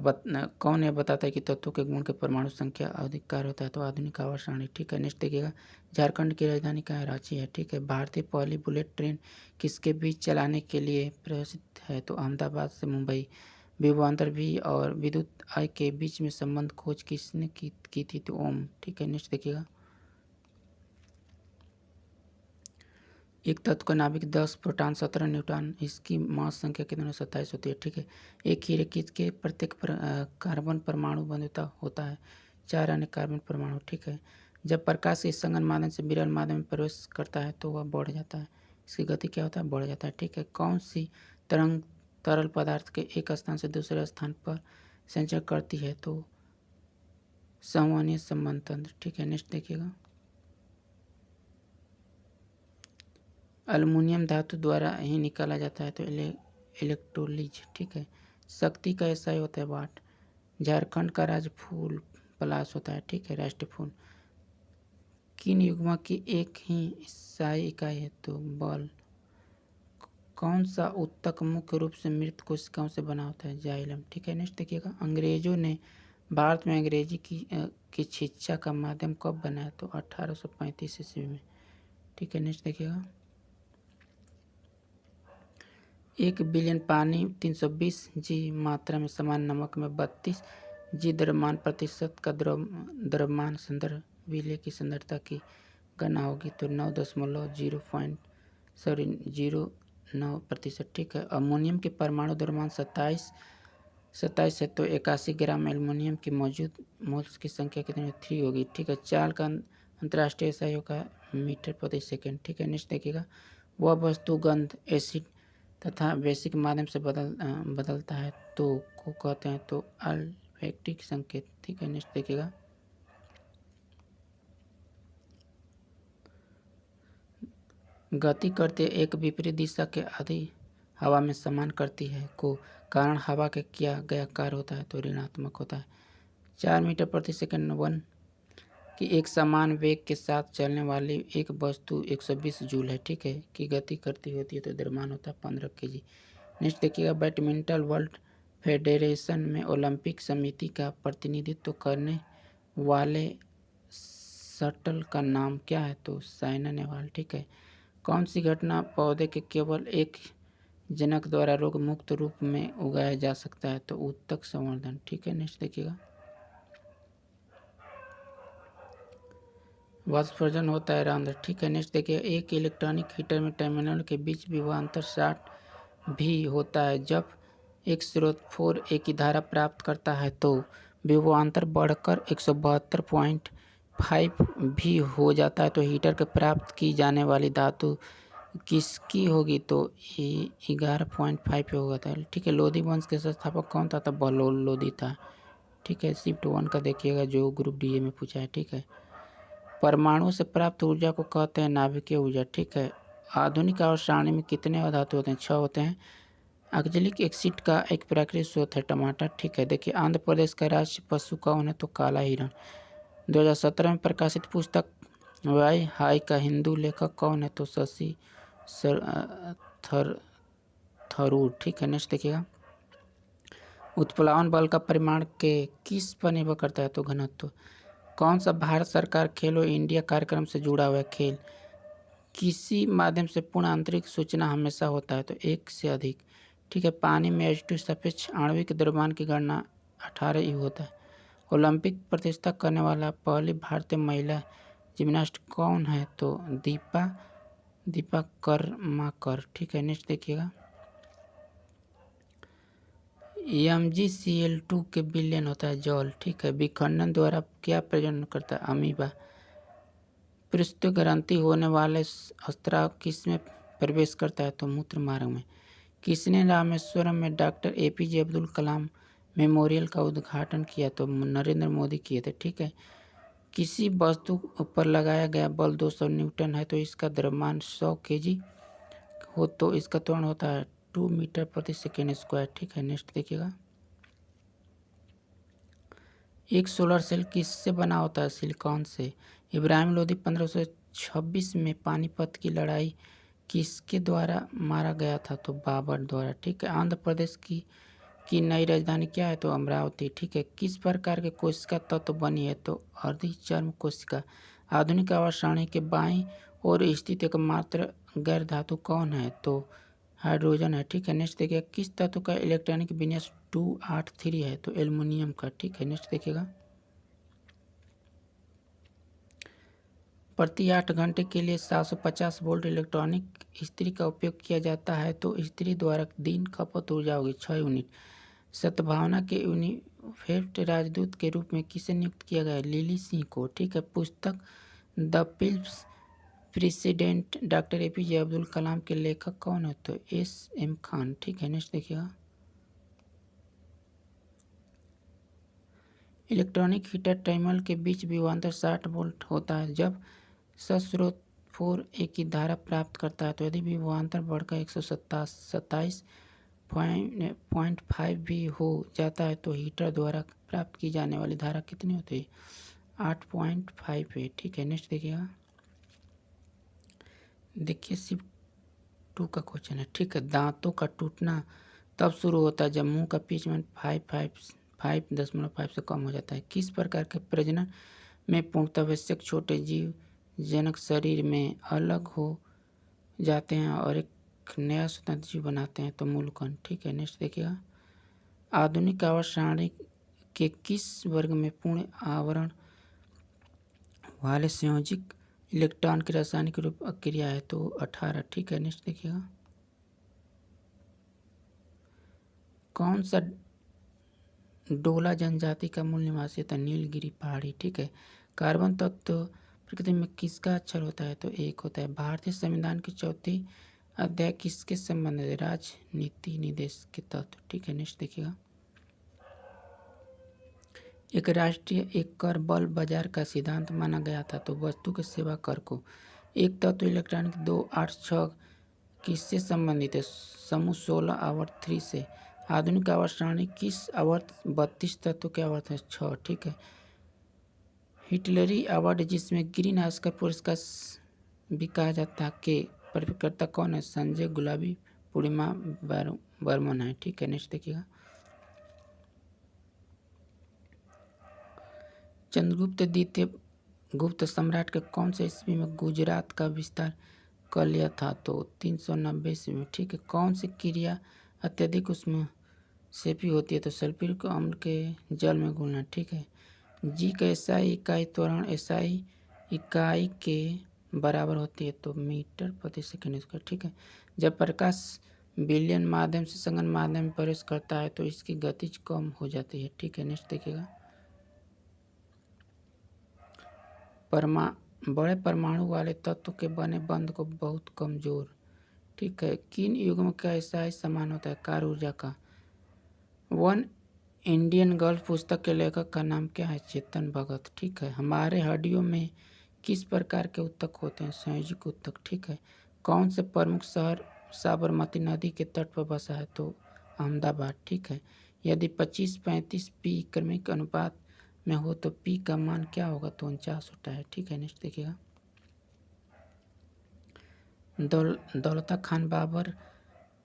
[SPEAKER 1] यह बताता है कि तत्वों के गुण के परमाणु संख्या अधिकार होता है, तो आधुनिक आवर्त सारणी। ठीक है। नेक्स्ट देखिएगा, झारखंड की राजधानी कहाँ है, रांची है। ठीक है। भारतीय पहली बुलेट ट्रेन किसके बीच चलाने के लिए प्रसिद्ध है, तो अहमदाबाद से मुंबई। विभवांतर भी और विद्युत आई के बीच में संबंध खोज किसने की थी, तो ओम। ठीक है। नेक्स्ट देखिएगा, एक तत्व का नाभिक 10 प्रोटॉन 17 न्यूट्रॉन, इसकी मास संख्या कितनी, 27 होती है। ठीक है। एक हीरे के प्रत्येक कार्बन परमाणु बंधुता होता है 4 अन्य कार्बन परमाणु। ठीक है। जब प्रकाश इस संघन माध्यम से विरल माध्यम में प्रवेश करता है तो वह बढ़ जाता है, इसकी गति क्या होता है, बढ़ जाता है। ठीक है। कौन सी तरंग तरल पदार्थ के एक स्थान से दूसरे स्थान पर संचरण करती है, तो संवहनीय संबंध तंत्र। ठीक है। नेक्स्ट देखिएगा, अल्युमिनियम धातु द्वारा ही निकाला जाता है, तो इलेक्ट्रोलिज। ठीक है। शक्ति का एसआई होता है वाट। झारखंड का राज्य फूल पलाश होता है। ठीक है। राष्ट्रीय फूल। किन युग्मक की एक ही एसआई इकाई है, तो बल। कौन सा उत्तक मुख्य रूप से मृत कोशिकाओं से बना होता है, जाइलम। ठीक है। नेक्स्ट देखिएगा, अंग्रेजों ने भारत में अंग्रेजी की शिक्षा का माध्यम कब बनाया, तो 1835 ईस्वी में। ठीक है। नेक्स्ट देखिएगा, 1 बिलियन पानी 320 जी मात्रा में समान नमक में 32 जी द्रव्यमान प्रतिशत का द्रव्यमान संदर्भ विलय की सांद्रता की गणना होगी, तो 9.09%। ठीक है। अमोनियम के परमाणु द्रव्यमान 27 है, तो 81 ग्राम एल्युमिनियम की मौजूद मोल्स की संख्या कितनी, 3 होगी। ठीक है। चाल का अंतर्राष्ट्रीय एसआई होगा मीटर प्रति सेकेंड। ठीक है। नेक्स्ट देखिएगा, वह वस्तु गंध एसिड तथा बेसिक माध्यम से बदलता है तो को कहते हैं, तो अल्फैक्टिक संकेत। ठीक है। नेक्स्ट देखिएगा, गति करते एक विपरीत दिशा के आदि हवा में समान करती है को कारण हवा के किया गया कार्य होता है, तो ऋणात्मक होता है। 4 मीटर प्रति सेकंड 1 की एक समान वेग के साथ चलने वाली एक वस्तु 120 जूल है। ठीक है। की गति करती होती है, तो द्रव्यमान होता है 15 kg। नेक्स्ट देखिएगा, बैडमिंटन वर्ल्ड फेडरेशन में ओलंपिक समिति का प्रतिनिधित्व करने वाले शटल का नाम क्या है, तो साइना नेहवाल। ठीक है। कौन सी घटना पौधे के केवल एक जनक द्वारा रोग मुक्त रूप में उगाया जा सकता है, तो उत्तक संवर्धन। ठीक है। नेक्स्ट देखिएगा, वाष्पजन होता है रंध्र। ठीक है। नेक्स्ट देखिए, एक इलेक्ट्रॉनिक हीटर में टर्मिनल के बीच विभवांतर 60 भी होता है। जब एक स्रोत 4A की धारा प्राप्त करता है तो विभवांतर बढ़कर 172.5 भी हो जाता है, तो हीटर के प्राप्त की जाने वाली धातु किसकी होगी, तो 11.5 होगा था। ठीक है। लोधी वंश के संस्थापक कौन था, तो बहलोल लोधी था। ठीक है। शिफ्ट 1 का देखिएगा, जो ग्रुप डी में पूछा है। ठीक है। परमाणु से प्राप्त ऊर्जा को कहते हैं नाभिकीय ऊर्जा। ठीक है। आधुनिक आवर्त सारणी में कितने धातु होते हैं, 6 होते हैं। ऑक्जेलिक एसिड का एक प्राकृतिक स्रोत है टमाटर। ठीक है। देखिए, आंध्र प्रदेश का राष्ट्रीय पशु कौन है, तो काला हिरण। 2017 में प्रकाशित पुस्तक वाई हाई का हिंदू लेखक कौन है, तो शशि थरूर। ठीक है। नेक्स्ट देखिएगा, उत्प्लावन बल का परिमाण के किस पर निर्भर करता है, तो घनत्व। कौन सा भारत सरकार खेलो इंडिया कार्यक्रम से जुड़ा हुआ है, खेल किसी माध्यम से पूर्ण आंतरिक सूचना हमेशा होता है, तो 1 से अधिक। ठीक है। पानी में H2 सापेक्ष आणविक द्रव्यमान की गणना 18 यू होता है। ओलंपिक प्रतिष्ठा करने वाला पहली भारतीय महिला जिम्नास्ट कौन है? तो दीपा कर्माकर। ठीक है, नेक्स्ट देखिएगा। MgCl2 के विलयन होता है जल। ठीक है, विखंडन द्वारा क्या प्रजनन करता है? अमीबा। पृष्ठ ग्रंथि होने वाले स्त्राव किस में प्रवेश करता है? तो मूत्र मार्ग में। किसने रामेश्वरम में डॉक्टर APJ अब्दुल कलाम मेमोरियल का उद्घाटन किया? तो नरेंद्र मोदी किए थे। ठीक है, किसी वस्तु पर लगाया गया बल 200 न्यूटन है तो इसका द्रव्यमान 100 kg हो तो इसका त्वरण होता है 2 मीटर प्रति सेकेंड स्क्वायर। ठीक है, नेक्स्ट देखिएगा। एक सोलर सेल किससे बना होता है? सिलिकॉन से। इब्राहिम लोदी 1526 में पानीपत की लड़ाई किसके द्वारा मारा गया था? तो बाबर द्वारा। ठीक है, आंध्र प्रदेश की नई राजधानी क्या है? तो अमरावती। ठीक है, किस प्रकार के कोशिका तत्व बनी है? तो अर्धचर्म कोशिका। आधुनिक आवास सारणी के बाईं ओर स्थित एकमात्र गैर धातु कौन है? तो हाइड्रोजन है। ठीक है, नेक्स्ट देखिएगा। किस तत्व का इलेक्ट्रॉनिक विन्यास 283 है? तो एल्युमिनियम का। ठीक है, नेक्स्ट देखिएगा। प्रति 8 घंटे के लिए 750 वोल्ट इलेक्ट्रॉनिक इस्त्री का उपयोग किया जाता है तो इस्त्री द्वारा दिन खपत ऊर्जा होगी 6 यूनिट। सद्भावना के यूनिफेस्ट राजदूत के रूप में किसे नियुक्त किया गया? लिली सिंह को। ठीक है, पुस्तक the peoples president doctor APJ Abdul Kalam के लेखक कौन है? तो SM खान। ठीक है, नेक्स्ट देखिएगा। इलेक्ट्रॉनिक हीटर टर्मिनल के बीच विभवांतर 60 वोल्ट होता है जब स्रोत 4A की धारा प्राप्त करता है तो यदि विभवांतर बढ़कर 127.5 भी हो जाता है तो हीटर द्वारा प्राप्त की जाने वाली धारा कितनी होती है? 8.5 है। ठीक है, नेक्स्ट देखिएगा। देखिए शिफ्ट 2 का क्वेश्चन है। ठीक है, दांतों का टूटना तब शुरू होता है जब मुंह का पिचमेंट 5.5 से कम हो जाता है। किस प्रकार के प्रजनन में पूर्णावश्यक छोटे जीव जनक शरीर में अलग हो जाते हैं और एक नया स्वतंत्र जीव बनाते हैं? तो मूलकण। ठीक है, नेक्स्ट देखिएगा। आधुनिक आवर्त सारणी के किस वर्ग में पूर्ण आवरण वाले संयोजित इलेक्ट्रॉन की रासायनिक रूप अक्रिया है? तो 18। ठीक है, नेक्स्ट देखिएगा। कौन सा डोला जनजाति का मूल निवासी था? नीलगिरी पहाड़ी। ठीक है, कार्बन तत्व प्रकृति में किसका अक्षर होता है? तो 1 होता है। भारतीय संविधान की चौथी अध्याय किसके संबंधित है? राजनीति निर्देश के तत्व। ठीक है, नेक्स्ट देखिएगा। एक राष्ट्रीय एक कर बल बाजार का सिद्धांत माना गया था तो वस्तु के सेवा कर को। एक तत्व इलेक्ट्रॉनिक 286 किससे संबंधित है? समूह 16 आवर्त 3 से। आधुनिक आवर्त सारणी किस आवर्त 32 तत्व के आवर्त है? 6। ठीक है, हिटलरी अवार्ड जिसमें ग्रीन ऑस्कर पुरस्कार भी कहा जाता है के प्राप्तकर्ता कौन है? संजय गुलाबी पूर्णिमा बर्मन है। ठीक है, नेक्स्ट देखिएगा। चंद्रगुप्त द्वितीय गुप्त सम्राट के कौन से ईस्वी में गुजरात का विस्तार कर लिया था? तो 390 ईस्वी में। ठीक है, कौन सी क्रिया अत्यधिक उसमें सेपी होती है? तो सल्फ्यूरिक अम्ल के जल में घुलना। ठीक है, जी का SI इकाई त्वरण SI इकाई के बराबर होती है तो मीटर प्रति सेकेंड स्क्वायर। ठीक है, जब प्रकाश विलयन माध्यम से संगन माध्यम में प्रवेश करता है तो इसकी गति कम हो जाती है। ठीक है, नेक्स्ट देखिएगा। बड़े परमाणु वाले तत्व के बने बंध को बहुत कमजोर। ठीक है, किन युग्म का SI समान होता है? कार्य ऊर्जा का। वन इंडियन गर्ल पुस्तक के लेखक का नाम क्या है? चेतन भगत। ठीक है, हमारे हड्डियों में किस प्रकार के ऊतक होते हैं? संयोजिक ऊतक। ठीक है, कौन से प्रमुख शहर साबरमती नदी के तट पर बसा है? तो अहमदाबाद। ठीक है, यदि 25-35 पी क्रमिक अनुपात में हो तो पी का मान क्या होगा? तो 49 होता है। ठीक है, नेक्स्ट देखिएगा। दौलता खान बाबर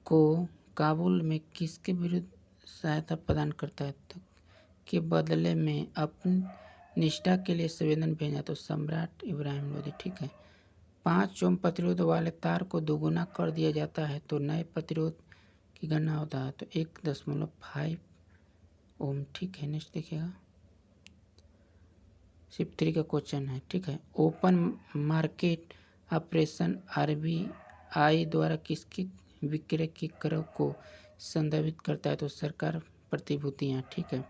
[SPEAKER 1] को काबुल में किसके विरुद्ध सहायता प्रदान करता है तो के बदले में अपनी निष्ठा के लिए संवेदन भेजा? तो सम्राट इब्राहिम लोदी। ठीक है, 5 ओम प्रतिरोध वाले तार को दोगुना कर दिया जाता है तो नए प्रतिरोध की गणना होता है तो 1.5 ओम, ठीक है। नेक्स्ट देखिएगा, शिफ्ट 3 का क्वेश्चन है, ठीक है। ओपन मार्केट ऑपरेशन आरबीआई द्वारा किसके विक्रय के करों को संदर्भित करता है? तो सरकार प्रतिभूतियाँ, ठीक है।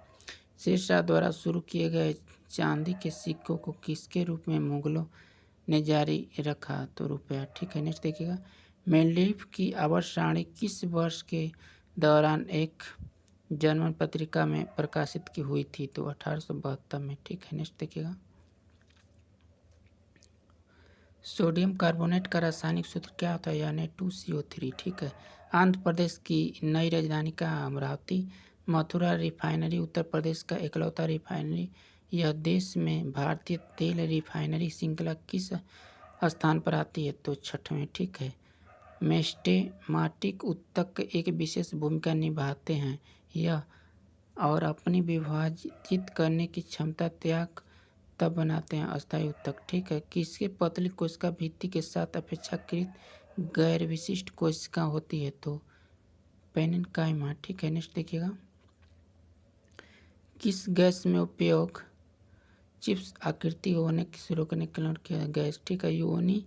[SPEAKER 1] शेरशाह द्वारा शुरू किए गए चांदी के सिक्कों को किसके रूप में मुगलों ने जारी रखा? तो रुपया, ठीक है। नेक्स्ट देखिएगा, मेंडलीव की आवर्तसारणी किस वर्ष के दौरान एक जर्मन पत्रिका में प्रकाशित की हुई थी? तो 1872 में, ठीक है। नेक्स्ट देखिएगा, सोडियम कार्बोनेट का रासायनिक सूत्र क्या होता है? यानी 2CO3, ठीक है। आंध्र प्रदेश की नई राजधानी का अमरावती। मथुरा रिफाइनरी उत्तर प्रदेश का एकलौता रिफाइनरी यह देश में भारतीय तेल रिफाइनरी श्रृंखला किस स्थान पर आती है? तो 6वें, ठीक है। मेस्टेमाटिक ऊतक एक विशेष भूमिका निभाते हैं यह और अपनी विभाजित करने की क्षमता त्याग तब बनाते हैं अस्थायी ऊतक, ठीक है। किसके पतली कोशिका भित्ति के साथ अपेक्षाकृत गैर विशिष्ट कोशिका होती है? तो पेनिनकाइमा, ठीक है। नेक्स्ट देखिएगा, किस गैस में उपयोग चिप्स आकृति होने से रोकने के लिए किया गैस, ठीक है। योनि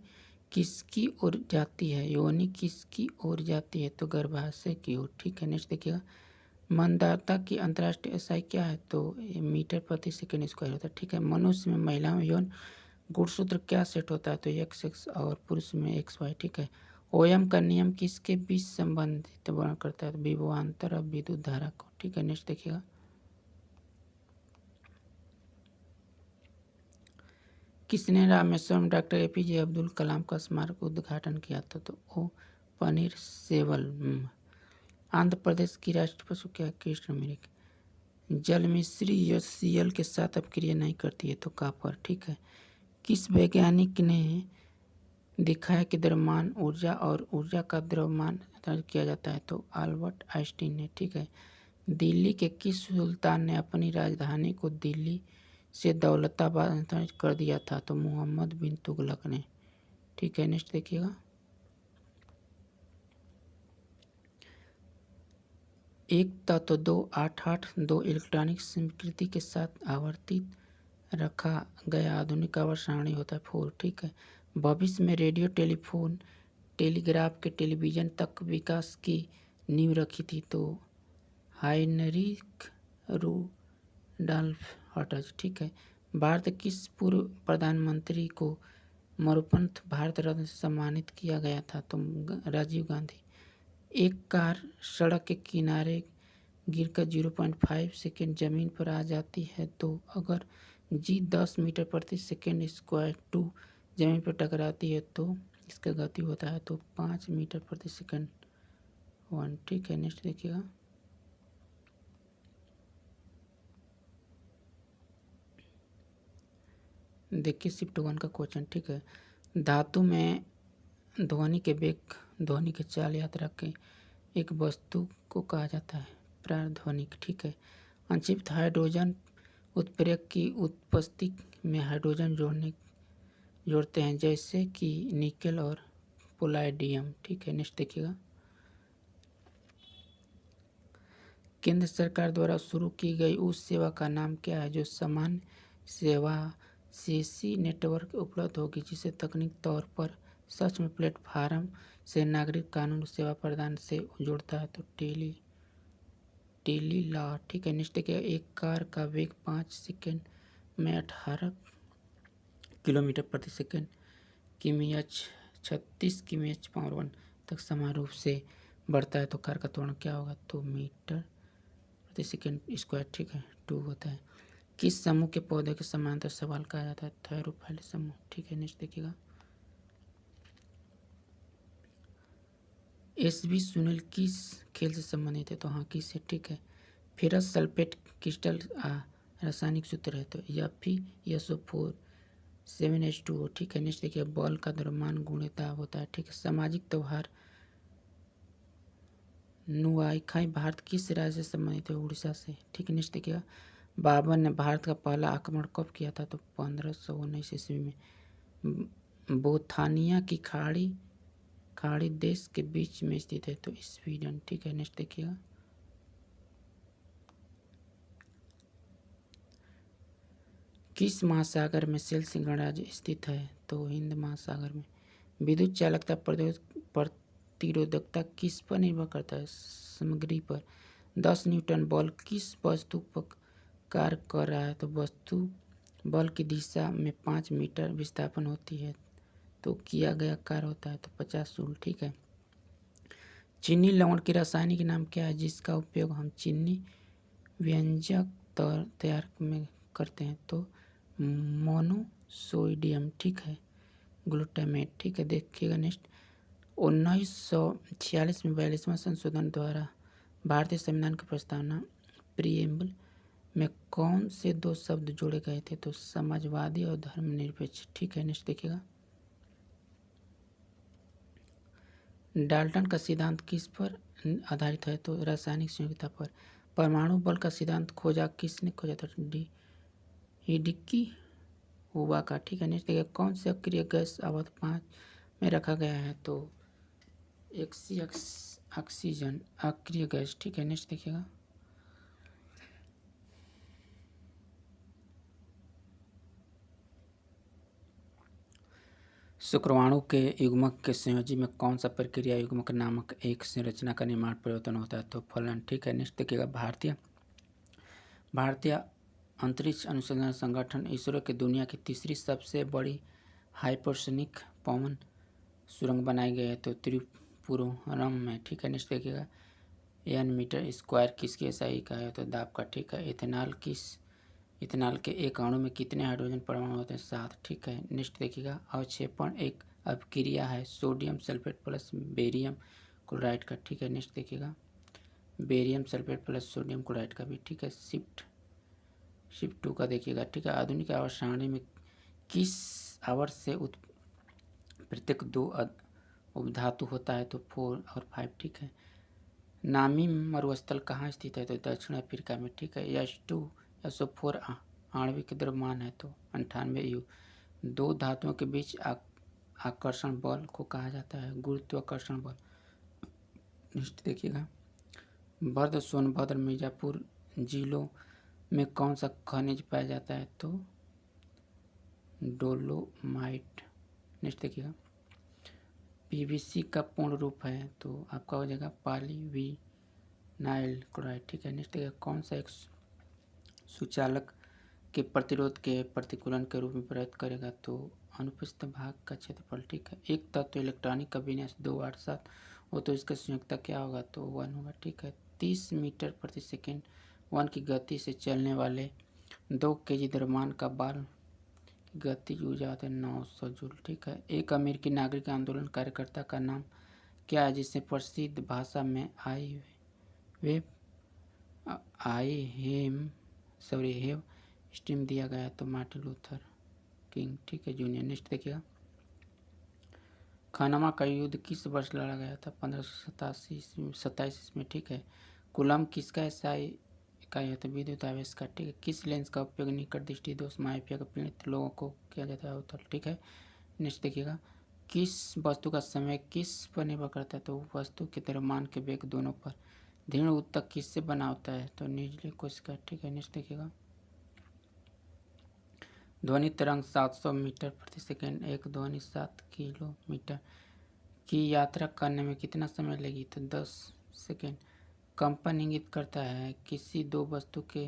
[SPEAKER 1] किसकी ओर जाती है? योनि किसकी ओर जाती है? तो गर्भाशय की ओर, ठीक है। नेक्स्ट देखिएगा, मंदाता की अंतर्राष्ट्रीय एसआई क्या है? तो मीटर प्रति सेकेंड स्क्वायर होता है, ठीक है। मनुष्य में महिलाओं में यौन गुणसूत्र क्या सेट होता है? तो XX और पुरुष में XY, ठीक है। ओयम का नियम किसके बीच संबंधित वर्णन करता है? विभवांतर और विद्युत धारा को, ठीक है। नेक्स्ट देखिएगा, किसने रामेश्वरम डॉक्टर APJ अब्दुल कलाम का स्मारक उद्घाटन किया था? तो ओ पनीरसेल्वम। आंध्र प्रदेश की राष्ट्रीय पशु क्या है? कृष्ण मृग। जल मिश्री HCl के साथ अपक्रिया नहीं करती है, तो कॉपर, ठीक है। किस वैज्ञानिक ने दिखाया कि द्रव्यमान ऊर्जा और ऊर्जा का द्रव्यमान किया जाता है? तो अल्बर्ट आइंस्टीन ने, ठीक है। दिल्ली के किस सुल्तान ने अपनी राजधानी को दिल्ली से दौलताबाद कर दिया था? तो मोहम्मद बिन तुगलक ने, ठीक है। नेक्स्ट देखिएगा, एक तत्व 288 इलेक्ट्रॉनिक स्वीकृति के साथ आवर्तित रखा गया आधुनिक आवर्त होता है 4, ठीक है। भविष्य में रेडियो, टेलीफोन, टेलीग्राफ के टेलीविज़न तक विकास की नींव रखी थी? तो हाइनरिक रूडोल्फ हर्ट्ज, ठीक है। भारत किस पूर्व प्रधानमंत्री को मरणोपरांत भारत रत्न से सम्मानित किया गया था? तो राजीव गांधी। एक कार सड़क के किनारे गिरकर 0.5 सेकेंड जमीन पर आ जाती है तो अगर G 10 मीटर प्रति सेकेंड स्क्वायर 2 जमीन पर टकराती है तो इसका गति होता है तो 5 मीटर प्रति सेकेंड 1, ठीक है। नेक्स्ट देखिएगा, देखिए शिफ्ट 1 का क्वेश्चन, ठीक है। धातु में ध्वनि के वेग, ध्वनि के चाल यात्रा के एक वस्तु को कहा जाता है प्रारध्वनिक, ठीक है। अंशिप्त हाइड्रोजन उत्प्रेरक की उपस्थिति में हाइड्रोजन जोड़ते हैं जैसे कि निकेल और पोलाडियम, ठीक है। नेक्स्ट देखिएगा, केंद्र सरकार द्वारा शुरू की गई उस सेवा का नाम क्या है जो सामान्य सेवा सीसी नेटवर्क उपलब्ध होगी जिसे तकनीक तौर पर सच में प्लेटफार्म से नागरिक कानून सेवा प्रदान से जोड़ता है? तो टेली लॉ, ठीक है। नेक्स्ट देखिए, एक कार का वेग 5 सेकेंड में 18 किलोमीटर प्रति सेकेंड किमी/h 36 किमी/h पावर 1 तक समान रूप से बढ़ता है तो कार का त्वरण क्या होगा? तो मीटर प्रति सेकेंड स्क्वायर, ठीक है, 2 होता है। किस समूह के पौधे के समांतर सवाल कहा जाता है? थैरोफाइट समूह, ठीक है। नेक्स्ट देखिएगा, SV सुनील किस खेल से संबंधित है? तो हॉकी से, ठीक है। फेरस सल्फेट क्रिस्टल रासायनिक सूत्र है? तो FeSO4 7H2O, ठीक है। नेक्स्ट देखिए, बॉल का द्रव्यमान गुणित होता है, ठीक है। सामाजिक त्यौहार नुआखाई भारत किस राज्य से संबंधित है? उड़ीसा से, ठीक है। नेक्स्ट देखिएगा, बाबर ने भारत का पहला आक्रमण कब किया था? तो 1519 ईस्वी में। बोथानिया की खाड़ी देश के बीच में स्थित है? तो स्वीडन, ठीक है। नेक्स्ट देखिएगा, किस महासागर में शेल्स गणराज्य स्थित है? तो हिंद महासागर में। विद्युत चालकता प्रतिरोधकता किस पर निर्भर करता है? सामग्री पर। 10 न्यूटन बल किस वस्तु पर कार्य कर रहा है? तो वस्तु बल की दिशा में 5 मीटर विस्थापन होती है तो किया गया कार्य होता है तो 50 जूल। ठीक है। चीनी लवण के रासायनिक नाम क्या है जिसका उपयोग हम चीनी व्यंजक तैयार में करते हैं? तो मोनोसोडियम। ठीक है। ग्लूटामेट। ठीक है। देखिएगा नेक्स्ट। 1946 में 42वां संशोधन द्वारा भारतीय संविधान की प्रस्तावना प्रीएम्बल में कौन से 2 शब्द जोड़े गए थे? तो समाजवादी और धर्मनिरपेक्ष। ठीक है। नेक्स्ट देखिएगा। डाल्टन का सिद्धांत किस पर आधारित है? तो रासायनिक संयोगिता पर। परमाणु बल का सिद्धांत खोजा किसने खोजा था? हिडिकी हुआ का। ठीक है। नेक्स्ट देखिए। कौन से अक्रिय गैस अवधि 5 में रखा गया है? तो ऑक्सीजन अक्रिय गैस। ठीक है। नेक्स्ट देखिएगा। शुक्राणु के युग्मक के संयोजी में कौन सा प्रक्रिया युग्मक नामक एक संरचना का निर्माण परिवर्तन होता है? तो फलन। ठीक है। नेक्स्ट देखिएगा। भारतीय अंतरिक्ष अनुसंधान संगठन इसरो के दुनिया की तीसरी सबसे बड़ी हाइपरसोनिक पवन सुरंग बनाई गई है तो त्रिपुरम में। ठीक है। नेक्स्ट देखिएगा। n मीटर स्क्वायर किसकी एसआई इकाई है? तो दाब का। ठीक है। इथेनॉल के एक अणु में कितने हाइड्रोजन परमाणु होते हैं? 7। ठीक है। नेक्स्ट देखिएगा। अवक्षेपण एक अपक्रिया है sodium sulphate plus barium chloride का। ठीक है। नेक्स्ट देखिएगा। Barium sulphate plus sodium chloride का भी। ठीक है। शिफ्ट 2 का देखिएगा। ठीक है। आधुनिक आवर्त सारणी में किस आवर्त से प्रत्येक 2 उपधातु होता है? तो 4 और 5। ठीक है। नामी मरुस्थल कहाँ स्थित है? तो दक्षिण अफ्रीका में। ठीक है। SO4 आणविक द्रव्यमान है तो 98 U। 2 धातुओं के बीच आकर्षण बल को कहा जाता है गुरुत्वाकर्षण बल। नेक्स्ट देखिएगा। भद्र सोनभद्र मिर्जापुर जिलों में कौन सा खनिज पाया जाता है? तो डोलोमाइट। नेक्स्ट देखिएगा। PVC का पूर्ण रूप है तो आपका हो जाएगा पॉलीविनाइल क्लोराइड। ठीक है। नेक्स्ट देखिएगा। कौन सा एक सुचालक के प्रतिरोध के प्रतिकूलन के रूप में प्रयुक्त करेगा? तो अनुपस्थित भाग का क्षेत्रफल। ठीक है। एक तत्व इलेक्ट्रॉनिक का विन्यास 287 हो तो इसका संयोजकता क्या होगा? तो 1 होगा। ठीक है। 30 मीटर प्रति सेकेंड 1 की गति से चलने वाले 2 kg द्रव्यमान का बाल की गतिज ऊर्जा होता है 900 जूल। ठीक है। एक अमेरिकी नागरिक आंदोलन कार्यकर्ता का नाम क्या है जिसे प्रसिद्ध भाषा में हेव स्ट्रीम दिया गया? तो मार्टिन लूथर किंग। ठीक है। जूनियर। नेक्स्ट देखिएगा। खनामा का युद्ध किस वर्ष लड़ा गया था? 1527 में। ठीक है। कूलम किसका एसआई इकाई है? तो विद्युत आवेश का। ठीक है। किस लेंस का उपयोग निकट दृष्टि दोष मायोपिया के पीड़ित लोगों को किया जाता है? अवतल। ठीक है। नेक्स्ट देखिएगा। किस वस्तु का समय किस पर निर्भर करता है? तो वस्तु के द्रव्यमान के वेग दोनों पर। दृढ़ ऊतक किससे बना होता है? तो निर्जीव कोशिका। ठीक है। नेक्स्ट देखिएगा। ध्वनि तरंग 700 मीटर प्रति सेकेंड एक ध्वनि 7 किलोमीटर की यात्रा करने में कितना समय लगेगी? तो 10 सेकेंड। कंपन इंगित करता है किसी 2 वस्तु के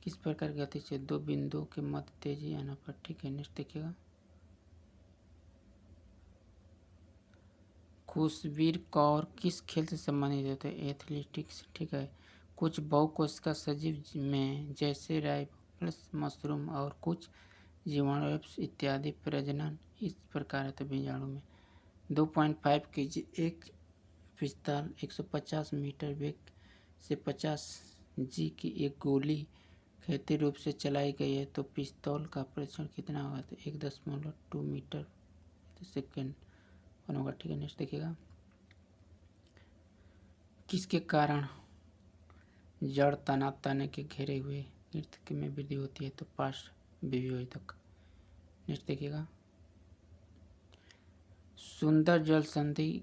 [SPEAKER 1] किस प्रकार की गति से 2 बिंदुओं के मध्य तेजी आने पर। ठीक है। नेक्स्ट देखिएगा। खुशबीर कौर किस खेल से संबंधित है? तो एथलेटिक्स। ठीक है। कुछ बहुकोशिका सजीव में जैसे राइबोप्लस मशरूम और कुछ जीवाणु इत्यादि प्रजनन इस प्रकार है तो बीजाणु में। 2.5 kg एक पिस्तौल 150 मीटर वेग से 50 G की एक गोली खेती रूप से चलाई गई है तो पिस्तौल का परीक्षण कितना होगा? तो 1.2 मीटर प्रति सेकेंड होगा। ठीक है। नेक्स्ट देखिएगा। किसके कारण जड़ तने के घेरे हुए नृत्य में वृद्धि होती है? तो पार्श्व विभेदक। नेक्स्ट देखिएगा। सुंदर जल संधि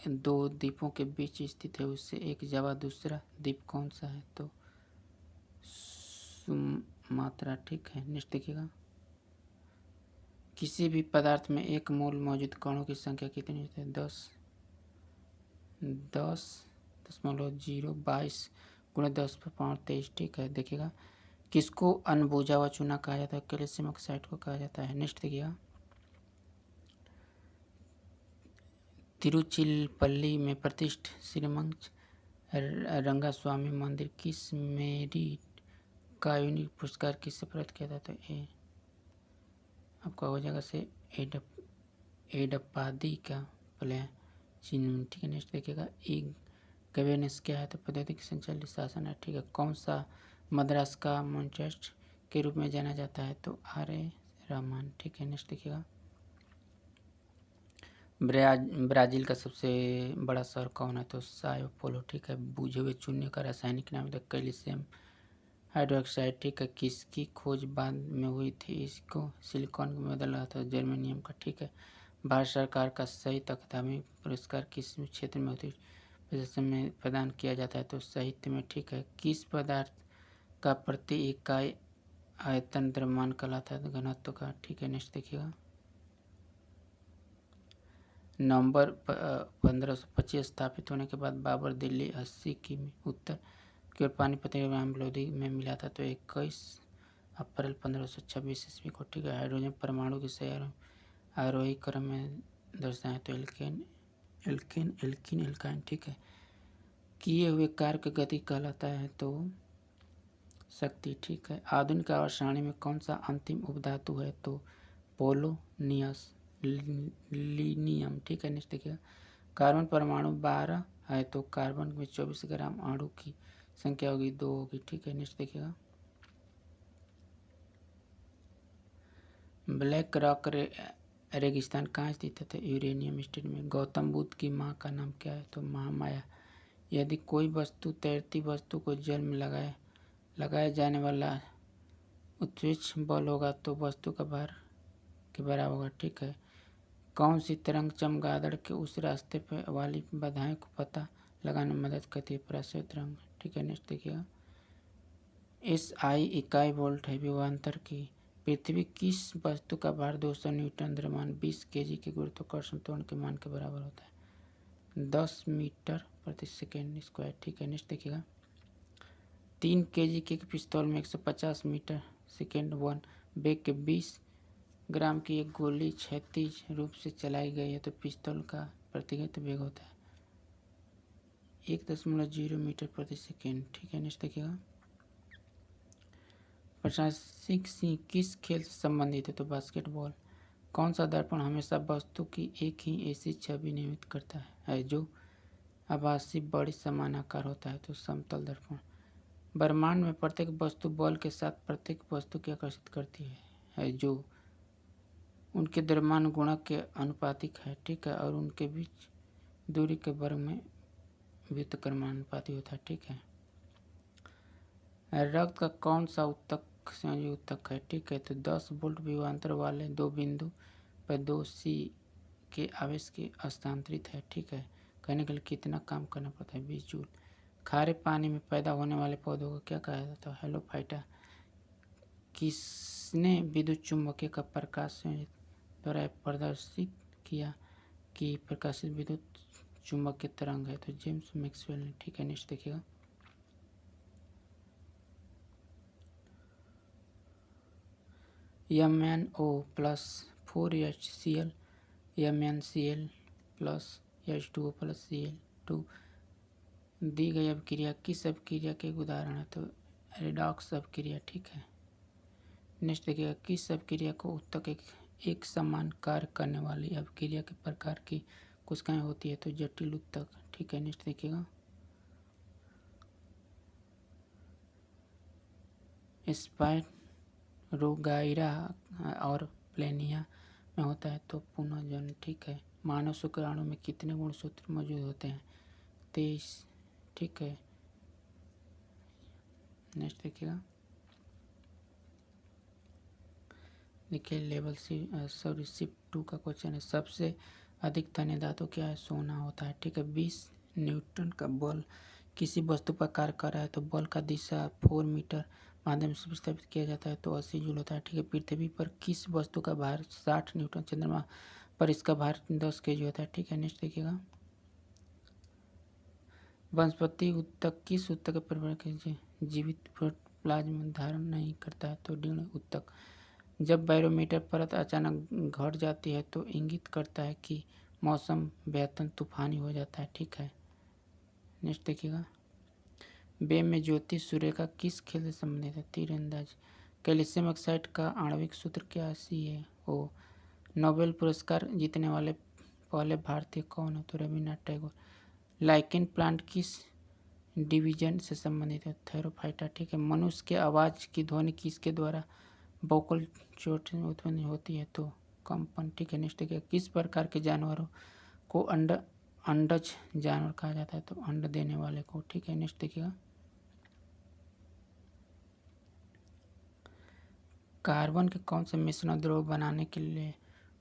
[SPEAKER 1] 2 द्वीपों के बीच स्थित है उससे एक जावा दूसरा द्वीप कौन सा है? तो सुमात्रा। ठीक है। नेक्स्ट देखिएगा। किसी भी पदार्थ में एक मोल मौजूद कणों की संख्या कितनी होती है? 10.022 गुणा 10⁻23। ठीक है, देखिएगा किसको अनबुझा हुआ चूना कहा जाता है? कैल्शियम ऑक्साइड को कहा जाता है। नेक्स्ट देखिएगा, तिरुचिरापल्ली में प्रतिष्ठित श्रीमंत रंगास्वामी मंदिर किस मेरिट का यूनिक पुरस्कार किससे प्राप्त किया जाता है? आपका हो जाएगा से एडप्पादी का प्ले चिन्ह। ठीक है, नेक्स्ट देखिएगा, गवर्नेंस क्या है? तो पद्धति संचालित शासन है। ठीक है, कौन सा मद्रास का मैनचेस्टर के रूप में जाना जाता है? तो R.A. रहमान। ठीक है, नेक्स्ट देखिएगा, ब्राजील का सबसे बड़ा शहर कौन है? तो साओ पोलो। ठीक है, बुझे हुए चूने का रासायनिक नाम है कैल्शियम हाइड्रोक्साइड। ठीक है, किसकी खोज बाद में हुई थी? इसको सिलिकॉन में बदला था, जर्मेनियम का। ठीक है, भारत सरकार का साहित्य अकादमी पुरस्कार किस क्षेत्र में होती में प्रदान किया जाता है? तो साहित्य में। ठीक है, किस पदार्थ का प्रति इकाई आयतन द्रव्यमान कहलाता है? घनत्व का। ठीक है, नेक्स्ट देखिएगा, नवंबर 1525 स्थापित होने के बाद बाबर दिल्ली 80 किमी उत्तर की ओर पानीपत लोधी में मिला था। तो 21 अप्रैल 1526 ईस्वी को। ठीक है, हाइड्रोजन परमाणु की सही आरोही क्रम में दर्शाएं। तो एल्केन एल्केन एल्किन एल्काइन। ठीक है, किए हुए कार्य की गति कहलाता है तो शक्ति। ठीक है, आधुनिक आवर्त सारणी में कौन सा अंतिम उपधातु है? तो पोलोनियस लीनियम। ठीक है, नेक्स्ट देखिएगा, कार्बन परमाणु 12 है तो कार्बन में 24 ग्राम अणु की संख्या होगी 2 होगी। ठीक है, नेक्स्ट देखिएगा, ब्लैक रॉक रेगिस्तान कहाँ स्थित है? यूरेनियम स्टेट में। गौतम बुद्ध की माँ का नाम क्या है? तो महामाया। यदि कोई वस्तु तैरती वस्तु को जल में लगाया जाने वाला उत्प्रेरक बल होगा तो वस्तु का भार के बराबर होगा। ठीक है, कौन सी तरंग चमगादड़ के उस रास्ते पर वाली बाधाएं को पता लगाने में मदद करती है? पराश्रय तरंग। ठीक है, नेक्स्ट देखिएगा, SI इकाई वोल्ट है विभवांतर की। पृथ्वी किस वस्तु का भार 200 न्यूटन द्रव्यमान 20 kg के गुरुत्वाकर्षण त्वरण के मान के बराबर होता है? 10 मीटर प्रति सेकेंड स्क्वायर। ठीक है, नेक्स्ट देखिएगा, 3 kg के पिस्तौल में 150 मीटर सेकेंड 1 बेग के 20 ग्राम की एक गोली क्षैतिज रूप से चलाई गई है तो पिस्तौल का प्रतिगत वेग होता है 1.0 मीटर प्रति सेकेंड। ठीक है, नेक्स्ट देखिएगा, प्रशासनिक सिंह किस खेल से संबंधित है? तो बास्केटबॉल। कौन सा दर्पण हमेशा वस्तु की एक ही ऐसी छवि निर्मित करता है जो आभासी बड़ी समान आकार होता है? तो समतल दर्पण। ब्रह्मांड में प्रत्येक वस्तु बल के साथ प्रत्येक वस्तु की आकर्षित करती है जो उनके द्रव्यमान गुणक के अनुपातिक है। ठीक है, और उनके बीच दूरी के वर्ग में व्युत्क्रमानुपाती होता है। ठीक है, रक्त का कौन सा उत्तक संयोजी उत्तक है? ठीक है, तो 10 वोल्ट विभवांतर वाले 2 बिंदु पर 2 C के आवेश के हस्तांतरित है। ठीक है, करने के लिए कितना काम करना पड़ता है? 20 जूल। खारे पानी में पैदा होने वाले पौधों को क्या कहा जाता है? हेलोफाइटा। किसने विद्युत चुम्बकीय का प्रकाश द्वारा प्रदर्शित किया कि प्रकाशित विद्युत चुम्बकीय तरंग है? तो जेम्स मैक्सवेल ने। ठीक है, नेक्स्ट देखिएगा, MnO+4HCl MnCl+H2O+Cl2 दी गई अभिक्रिया किस अभिक्रिया के एक उदाहरण है? तो रेडॉक्स अभिक्रिया। ठीक है, नेक्स्ट देखिएगा, किस अभिक्रिया को उत्तक एक समान कार्य करने वाली अभिक्रिया के प्रकार की कोशिकाएं होती है? तो जटिल उत्तक। ठीक है, नेक्स्ट देखिएगा, स्पाइरोगाइरा और प्लेनिया में होता है तो पुनर्जन्म। ठीक है, मानव शुक्राणु में कितने गुणसूत्र मौजूद होते हैं? 23। ठीक है, नेक्स्ट देखिएगा, देखिए लेवल शिफ्ट 2 का क्वेश्चन है, सबसे अधिक तन्य धातु क्या है? सोना होता है। ठीक है, 20 न्यूटन का बल किसी वस्तु पर कार्य कर रहा है तो बल का दिशा 4 मीटर माध्यम से विस्थापित किया जाता है तो 80 जूल होता है। ठीक है, पृथ्वी पर किस वस्तु का भार 60 न्यूटन, चंद्रमा पर इसका भार 10 केजी होता है। ठीक है, नेक्स्ट देखिएगा, वनस्पति ऊतक किस ऊतक के परिवार के जीवित प्रोटोप्लाज्म धारण नहीं करता है तो ऋण ऊतक। जब बैरोमीटर परत अचानक घट जाती है तो इंगित करता है कि मौसम बेहतर तूफानी हो जाता है। ठीक है, नेक्स्ट देखिएगा, बे में ज्योति सूर्य का किस खेल से संबंधित है। तीरंदाजी। कैल्शियम ऑक्साइड का आणविक सूत्र क्या CaO। नोबेल पुरस्कार जीतने वाले पहले भारतीय कौन है तो रविन्द्रनाथ टैगोर। लाइकेन प्लांट किस डिवीजन से संबंधित है, थैरोफाइटा। ठीक है, मनुष्य के आवाज़ की ध्वनि किसके द्वारा वोकल चोट में उत्पन्न होती है तो कंपन। ठीक है, नेक्स्ट देखिए, किस प्रकार के जानवरों को अंडज जानवर कहा जाता है तो अंड देने वाले को। ठीक है, नेक्स्ट देखिएगा, कार्बन के कौन से मिश्रण द्रव बनाने के लिए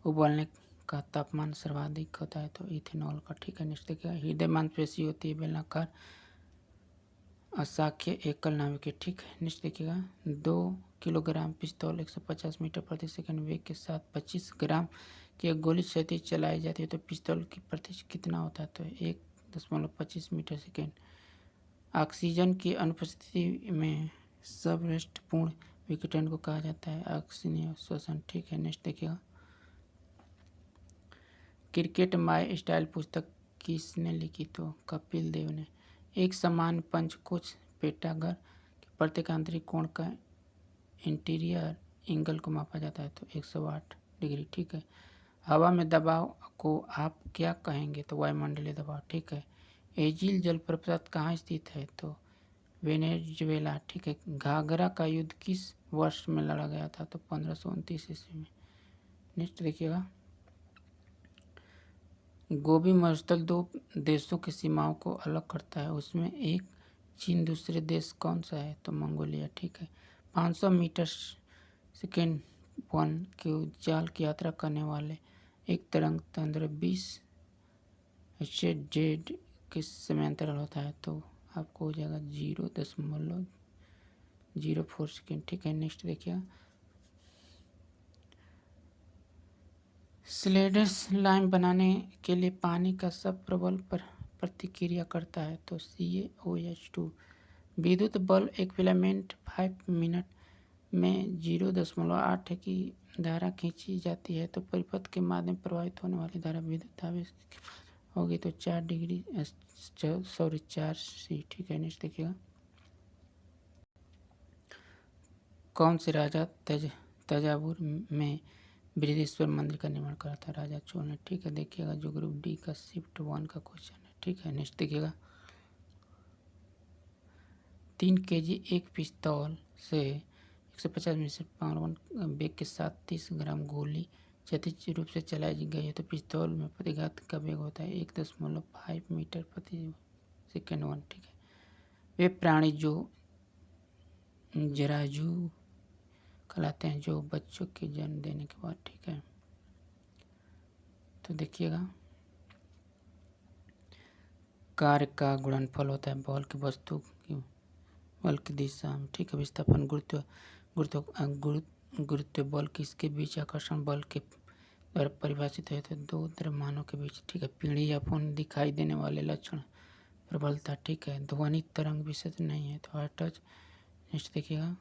[SPEAKER 1] उबलने का तापमान सर्वाधिक होता है तो इथेनॉल का। ठीक है, नेक्स्ट देखिएगा, हृदय मांसपेशी होती है बेलनाकार अशाख्य एकल नाभिक। ठीक है, नेक्स्ट देखिएगा, 2 किलोग्राम पिस्तौल 150 मीटर प्रति सेकंड वेग के साथ 25 ग्राम की एक गोली क्षैतिज चलाई जाती है तो पिस्तौल की प्रतिशत कितना होता है तो 1.25 मीटर सेकेंड। ऑक्सीजन की अनुपस्थिति में सबरेस्टपूर्ण विघटन को कहा जाता है ऑक्सीजन श्वसन। ठीक है, नेक्स्ट देखिएगा, क्रिकेट माय स्टाइल पुस्तक किसने लिखी तो कपिल देव ने। एक समान पंचकोश पेटागर के प्रत्येक आंतरिक कोण का इंटीरियर एंगल को मापा जाता है तो 108 डिग्री। ठीक है, हवा में दबाव को आप क्या कहेंगे तो वायुमंडलीय दबाव। ठीक है, एजिल जलप्रपात कहाँ स्थित है तो वेनेजुएला। ठीक है, घाघरा का युद्ध किस वर्ष में लड़ा गया था तो 1529 ईस्वी में। नेक्स्ट देखिएगा, गोबी मरुस्थल 2 देशों की सीमाओं को अलग करता है, उसमें एक चीन, दूसरे देश कौन सा है तो मंगोलिया। ठीक है, 500 मीटर सेकेंड वन की चाल की यात्रा करने वाले एक तरंग तंत्र 20 जेड के समांतराल होता है तो आपको हो जाएगा 0.04 सेकेंड। ठीक है, नेक्स्ट देखिए, स्लेडर्स लाइम बनाने के लिए पानी का सब प्रबल पर प्रतिक्रिया करता है तो CaOH2। विद्युत बल्ब एक फिलामेंट 5 मिनट में 0.8 की धारा खींची जाती है तो परिपथ के माध्यम प्रवाहित होने वाली धारा विद्युत आवेश होगी तो 4 डिग्री 4 C। ठीक है, नेक्स्ट देखिएगा, कौन से राजा तंजावुर में बृहदेश्वर मंदिर का निर्माण करा था, राजा चोल ने। ठीक है, देखिएगा जो ग्रुप डी का शिफ्ट 1 का क्वेश्चन है। ठीक है, नेक्स्ट देखिएगा, 3 kg एक पिस्तौल से 150 मीटर पावर 1 वेग के साथ 30 ग्राम गोली क्षैतिज रूप से चलाई गई है तो पिस्तौल में प्रतिघात का वेग होता है 1.5 मीटर प्रति सेकेंड 1। ठीक है, वे प्राणी जो जराजू कहलाते हैं जो बच्चों के जन्म देने के बाद। ठीक है, तो देखिएगा, कार्य का गुणनफल होता है बल की वस्तु की बल की दिशा में। ठीक है, विस्थापन गुरुत्व बल किसके बीच आकर्षण बल के द्वारा परिभाषित है तो 2 द्रव्यमानों के बीच। ठीक है, पीढ़ी या फोन दिखाई देने वाले लक्षण प्रबलता। ठीक है, ध्वनि तरंग विशेष नहीं है तो टच। नेक्स्ट देखिएगा,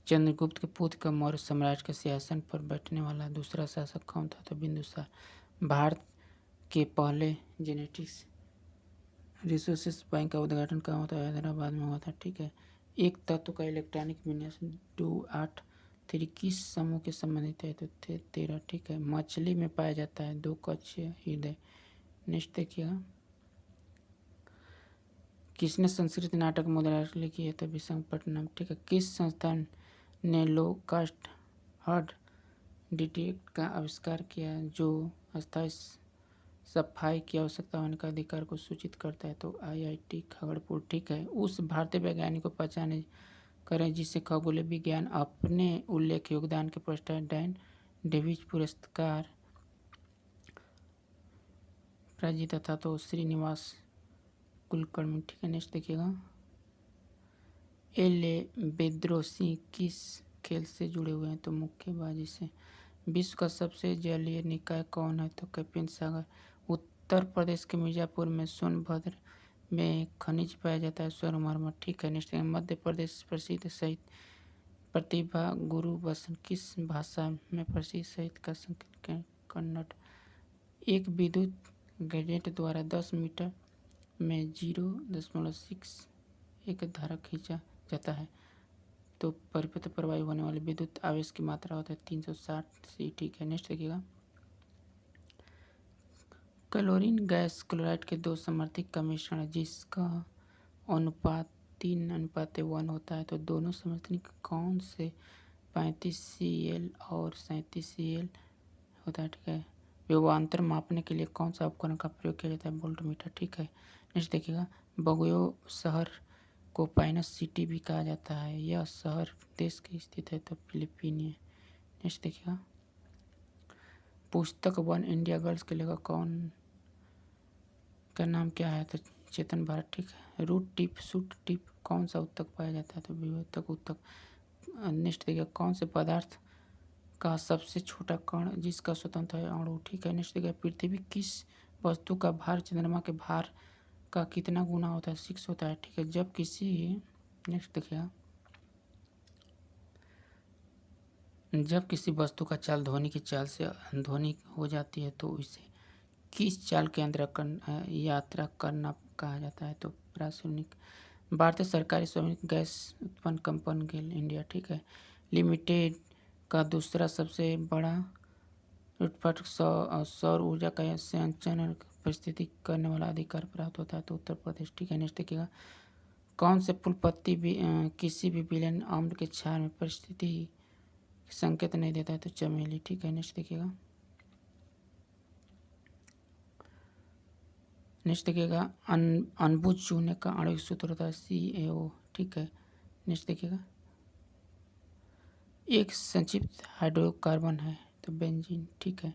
[SPEAKER 1] चंद्रगुप्त के पुत्र का मौर्य साम्राज्य के सिंहासन पर बैठने वाला दूसरा शासक कौन था तो बिंदुसार। भारत के पहले जेनेटिक्स रिसोर्सेस बैंक का उद्घाटन कहाँ होता है, हैदराबाद में हुआ था। ठीक है, एक तत्व का इलेक्ट्रॉनिक विन्यास 283 किस समूह के संबंधित है तो 13। ठीक है, मछली में पाया जाता है 2 कक्षीय हृदय। नेक्स्ट देखिएगा, किसने संस्कृत नाटक मुद्रा लिखी है तो विशाखापट्टनम। ठीक है, किस संस्थान ने लो कास्ट हर्ड डिटेक्ट का आविष्कार किया जो अस्थायी सफाई की आवश्यकता होने का अधिकार को सूचित करता है तो IIT खगड़पुर। ठीक है, उस भारतीय वैज्ञानिक को पहचाने करें जिसे खगोलीय विज्ञान अपने उल्लेख योगदान के पुरस्कार डैन डेविस पुरस्कार प्राप्त जीता था तो श्रीनिवास कुलकर्णी। ठीक है, नेक्स्ट देखिएगा, बेद्रोसी किस खेल से जुड़े हुए हैं? तो मुक्केबाजी से। विश्व का सबसे जलीय निकाय कौन है? तो कैप्टन सागर। उत्तर प्रदेश के मिर्जापुर में सोनभद्र में खनिज पाया जाता है संगमरमर। ठीक है। नेक्स्ट मध्य प्रदेश प्रसिद्ध साहित्य प्रतिभा गुरु बसंत किस भाषा में प्रसिद्ध साहित्य का संकेत? कन्नड़। एक विद्युत ग्रेडेंट द्वारा 10 मीटर में 0.6 एक धारा खींचा जाता है तो परिपथ प्रवाही होने वाले विद्युत आवेश की मात्रा होता है 360 सी। ठीक है। नेक्स्ट देखिएगा, क्लोरीन गैस क्लोराइड के दो समर्थित का मिश्रण है जिसका अनुपात 3:1 होता है तो दोनों समर्थित कौन से 35 Cl और 37 Cl होता है? ठीक है। विभवांतर मापने के लिए कौन सा उपकरण का प्रयोग किया जाता है? वोल्टमीटर। ठीक है। नेक्स्ट देखिएगा, बगुयो शहर को पाइनस सिटी भी कहा जाता है, यह शहर देश की स्थित है तो फिलिपीनिया। नेक्स्ट देखिएगा, पुस्तक वन इंडिया गर्ल्स के लेखक कौन का नाम क्या है? तो चेतन भारत। ठीक है। रूट टिप सूट टिप कौन सा उत्तक पाया जाता है? तो विभेदक उत्तक। नेक्स्ट देखिए, कौन से पदार्थ का सबसे छोटा कण जिसका स्वतंत्र है अणु? ठीक है। नेक्स्ट देखिए, पृथ्वी किस वस्तु का भार चंद्रमा के भार का कितना गुना होता है? 6 होता है। ठीक है। जब किसी नेक्स्ट देखिएगा, जब किसी वस्तु का चाल ध्वनि की चाल से ध्वनि हो जाती है तो इसे किस चाल के अंदर यात्रा करना कहा जाता है? तो प्रासंगिक। भारतीय सरकारी स्वामित्व गैस उत्पन्न कंपनी गेल इंडिया। ठीक है। लिमिटेड का दूसरा सबसे बड़ा उत्पादक सौर ऊर्जा का संचरण परिस्थिति करने वाला अधिकार प्राप्त होता है तो उत्तर प्रदेश। ठीक है। नेक्स्ट देखिएगा, कौन से फूल पत्ती भी किसी भी विलयन अम्ल के क्षार में परिस्थिति संकेत नहीं देता है? तो चमेली। ठीक है। नेक्स्ट देखिएगा, नेक्स्ट देखिएगा, अनबुझ चूने का आणविक सूत्र होता है CaO। ठीक है। नेक्स्ट देखिएगा, एक संक्षिप्त हाइड्रोकार्बन है तो बेंजीन। ठीक है।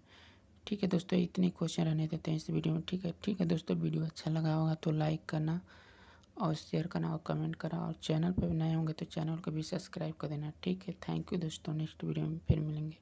[SPEAKER 1] ठीक है दोस्तों, इतने क्वेश्चन रहने देते हैं इस वीडियो में। ठीक है। ठीक है दोस्तों, वीडियो अच्छा लगा होगा तो लाइक करना और शेयर करना और कमेंट करना, और चैनल पर नए होंगे तो चैनल को भी सब्सक्राइब कर देना। ठीक है। थैंक यू दोस्तों, नेक्स्ट वीडियो में फिर मिलेंगे।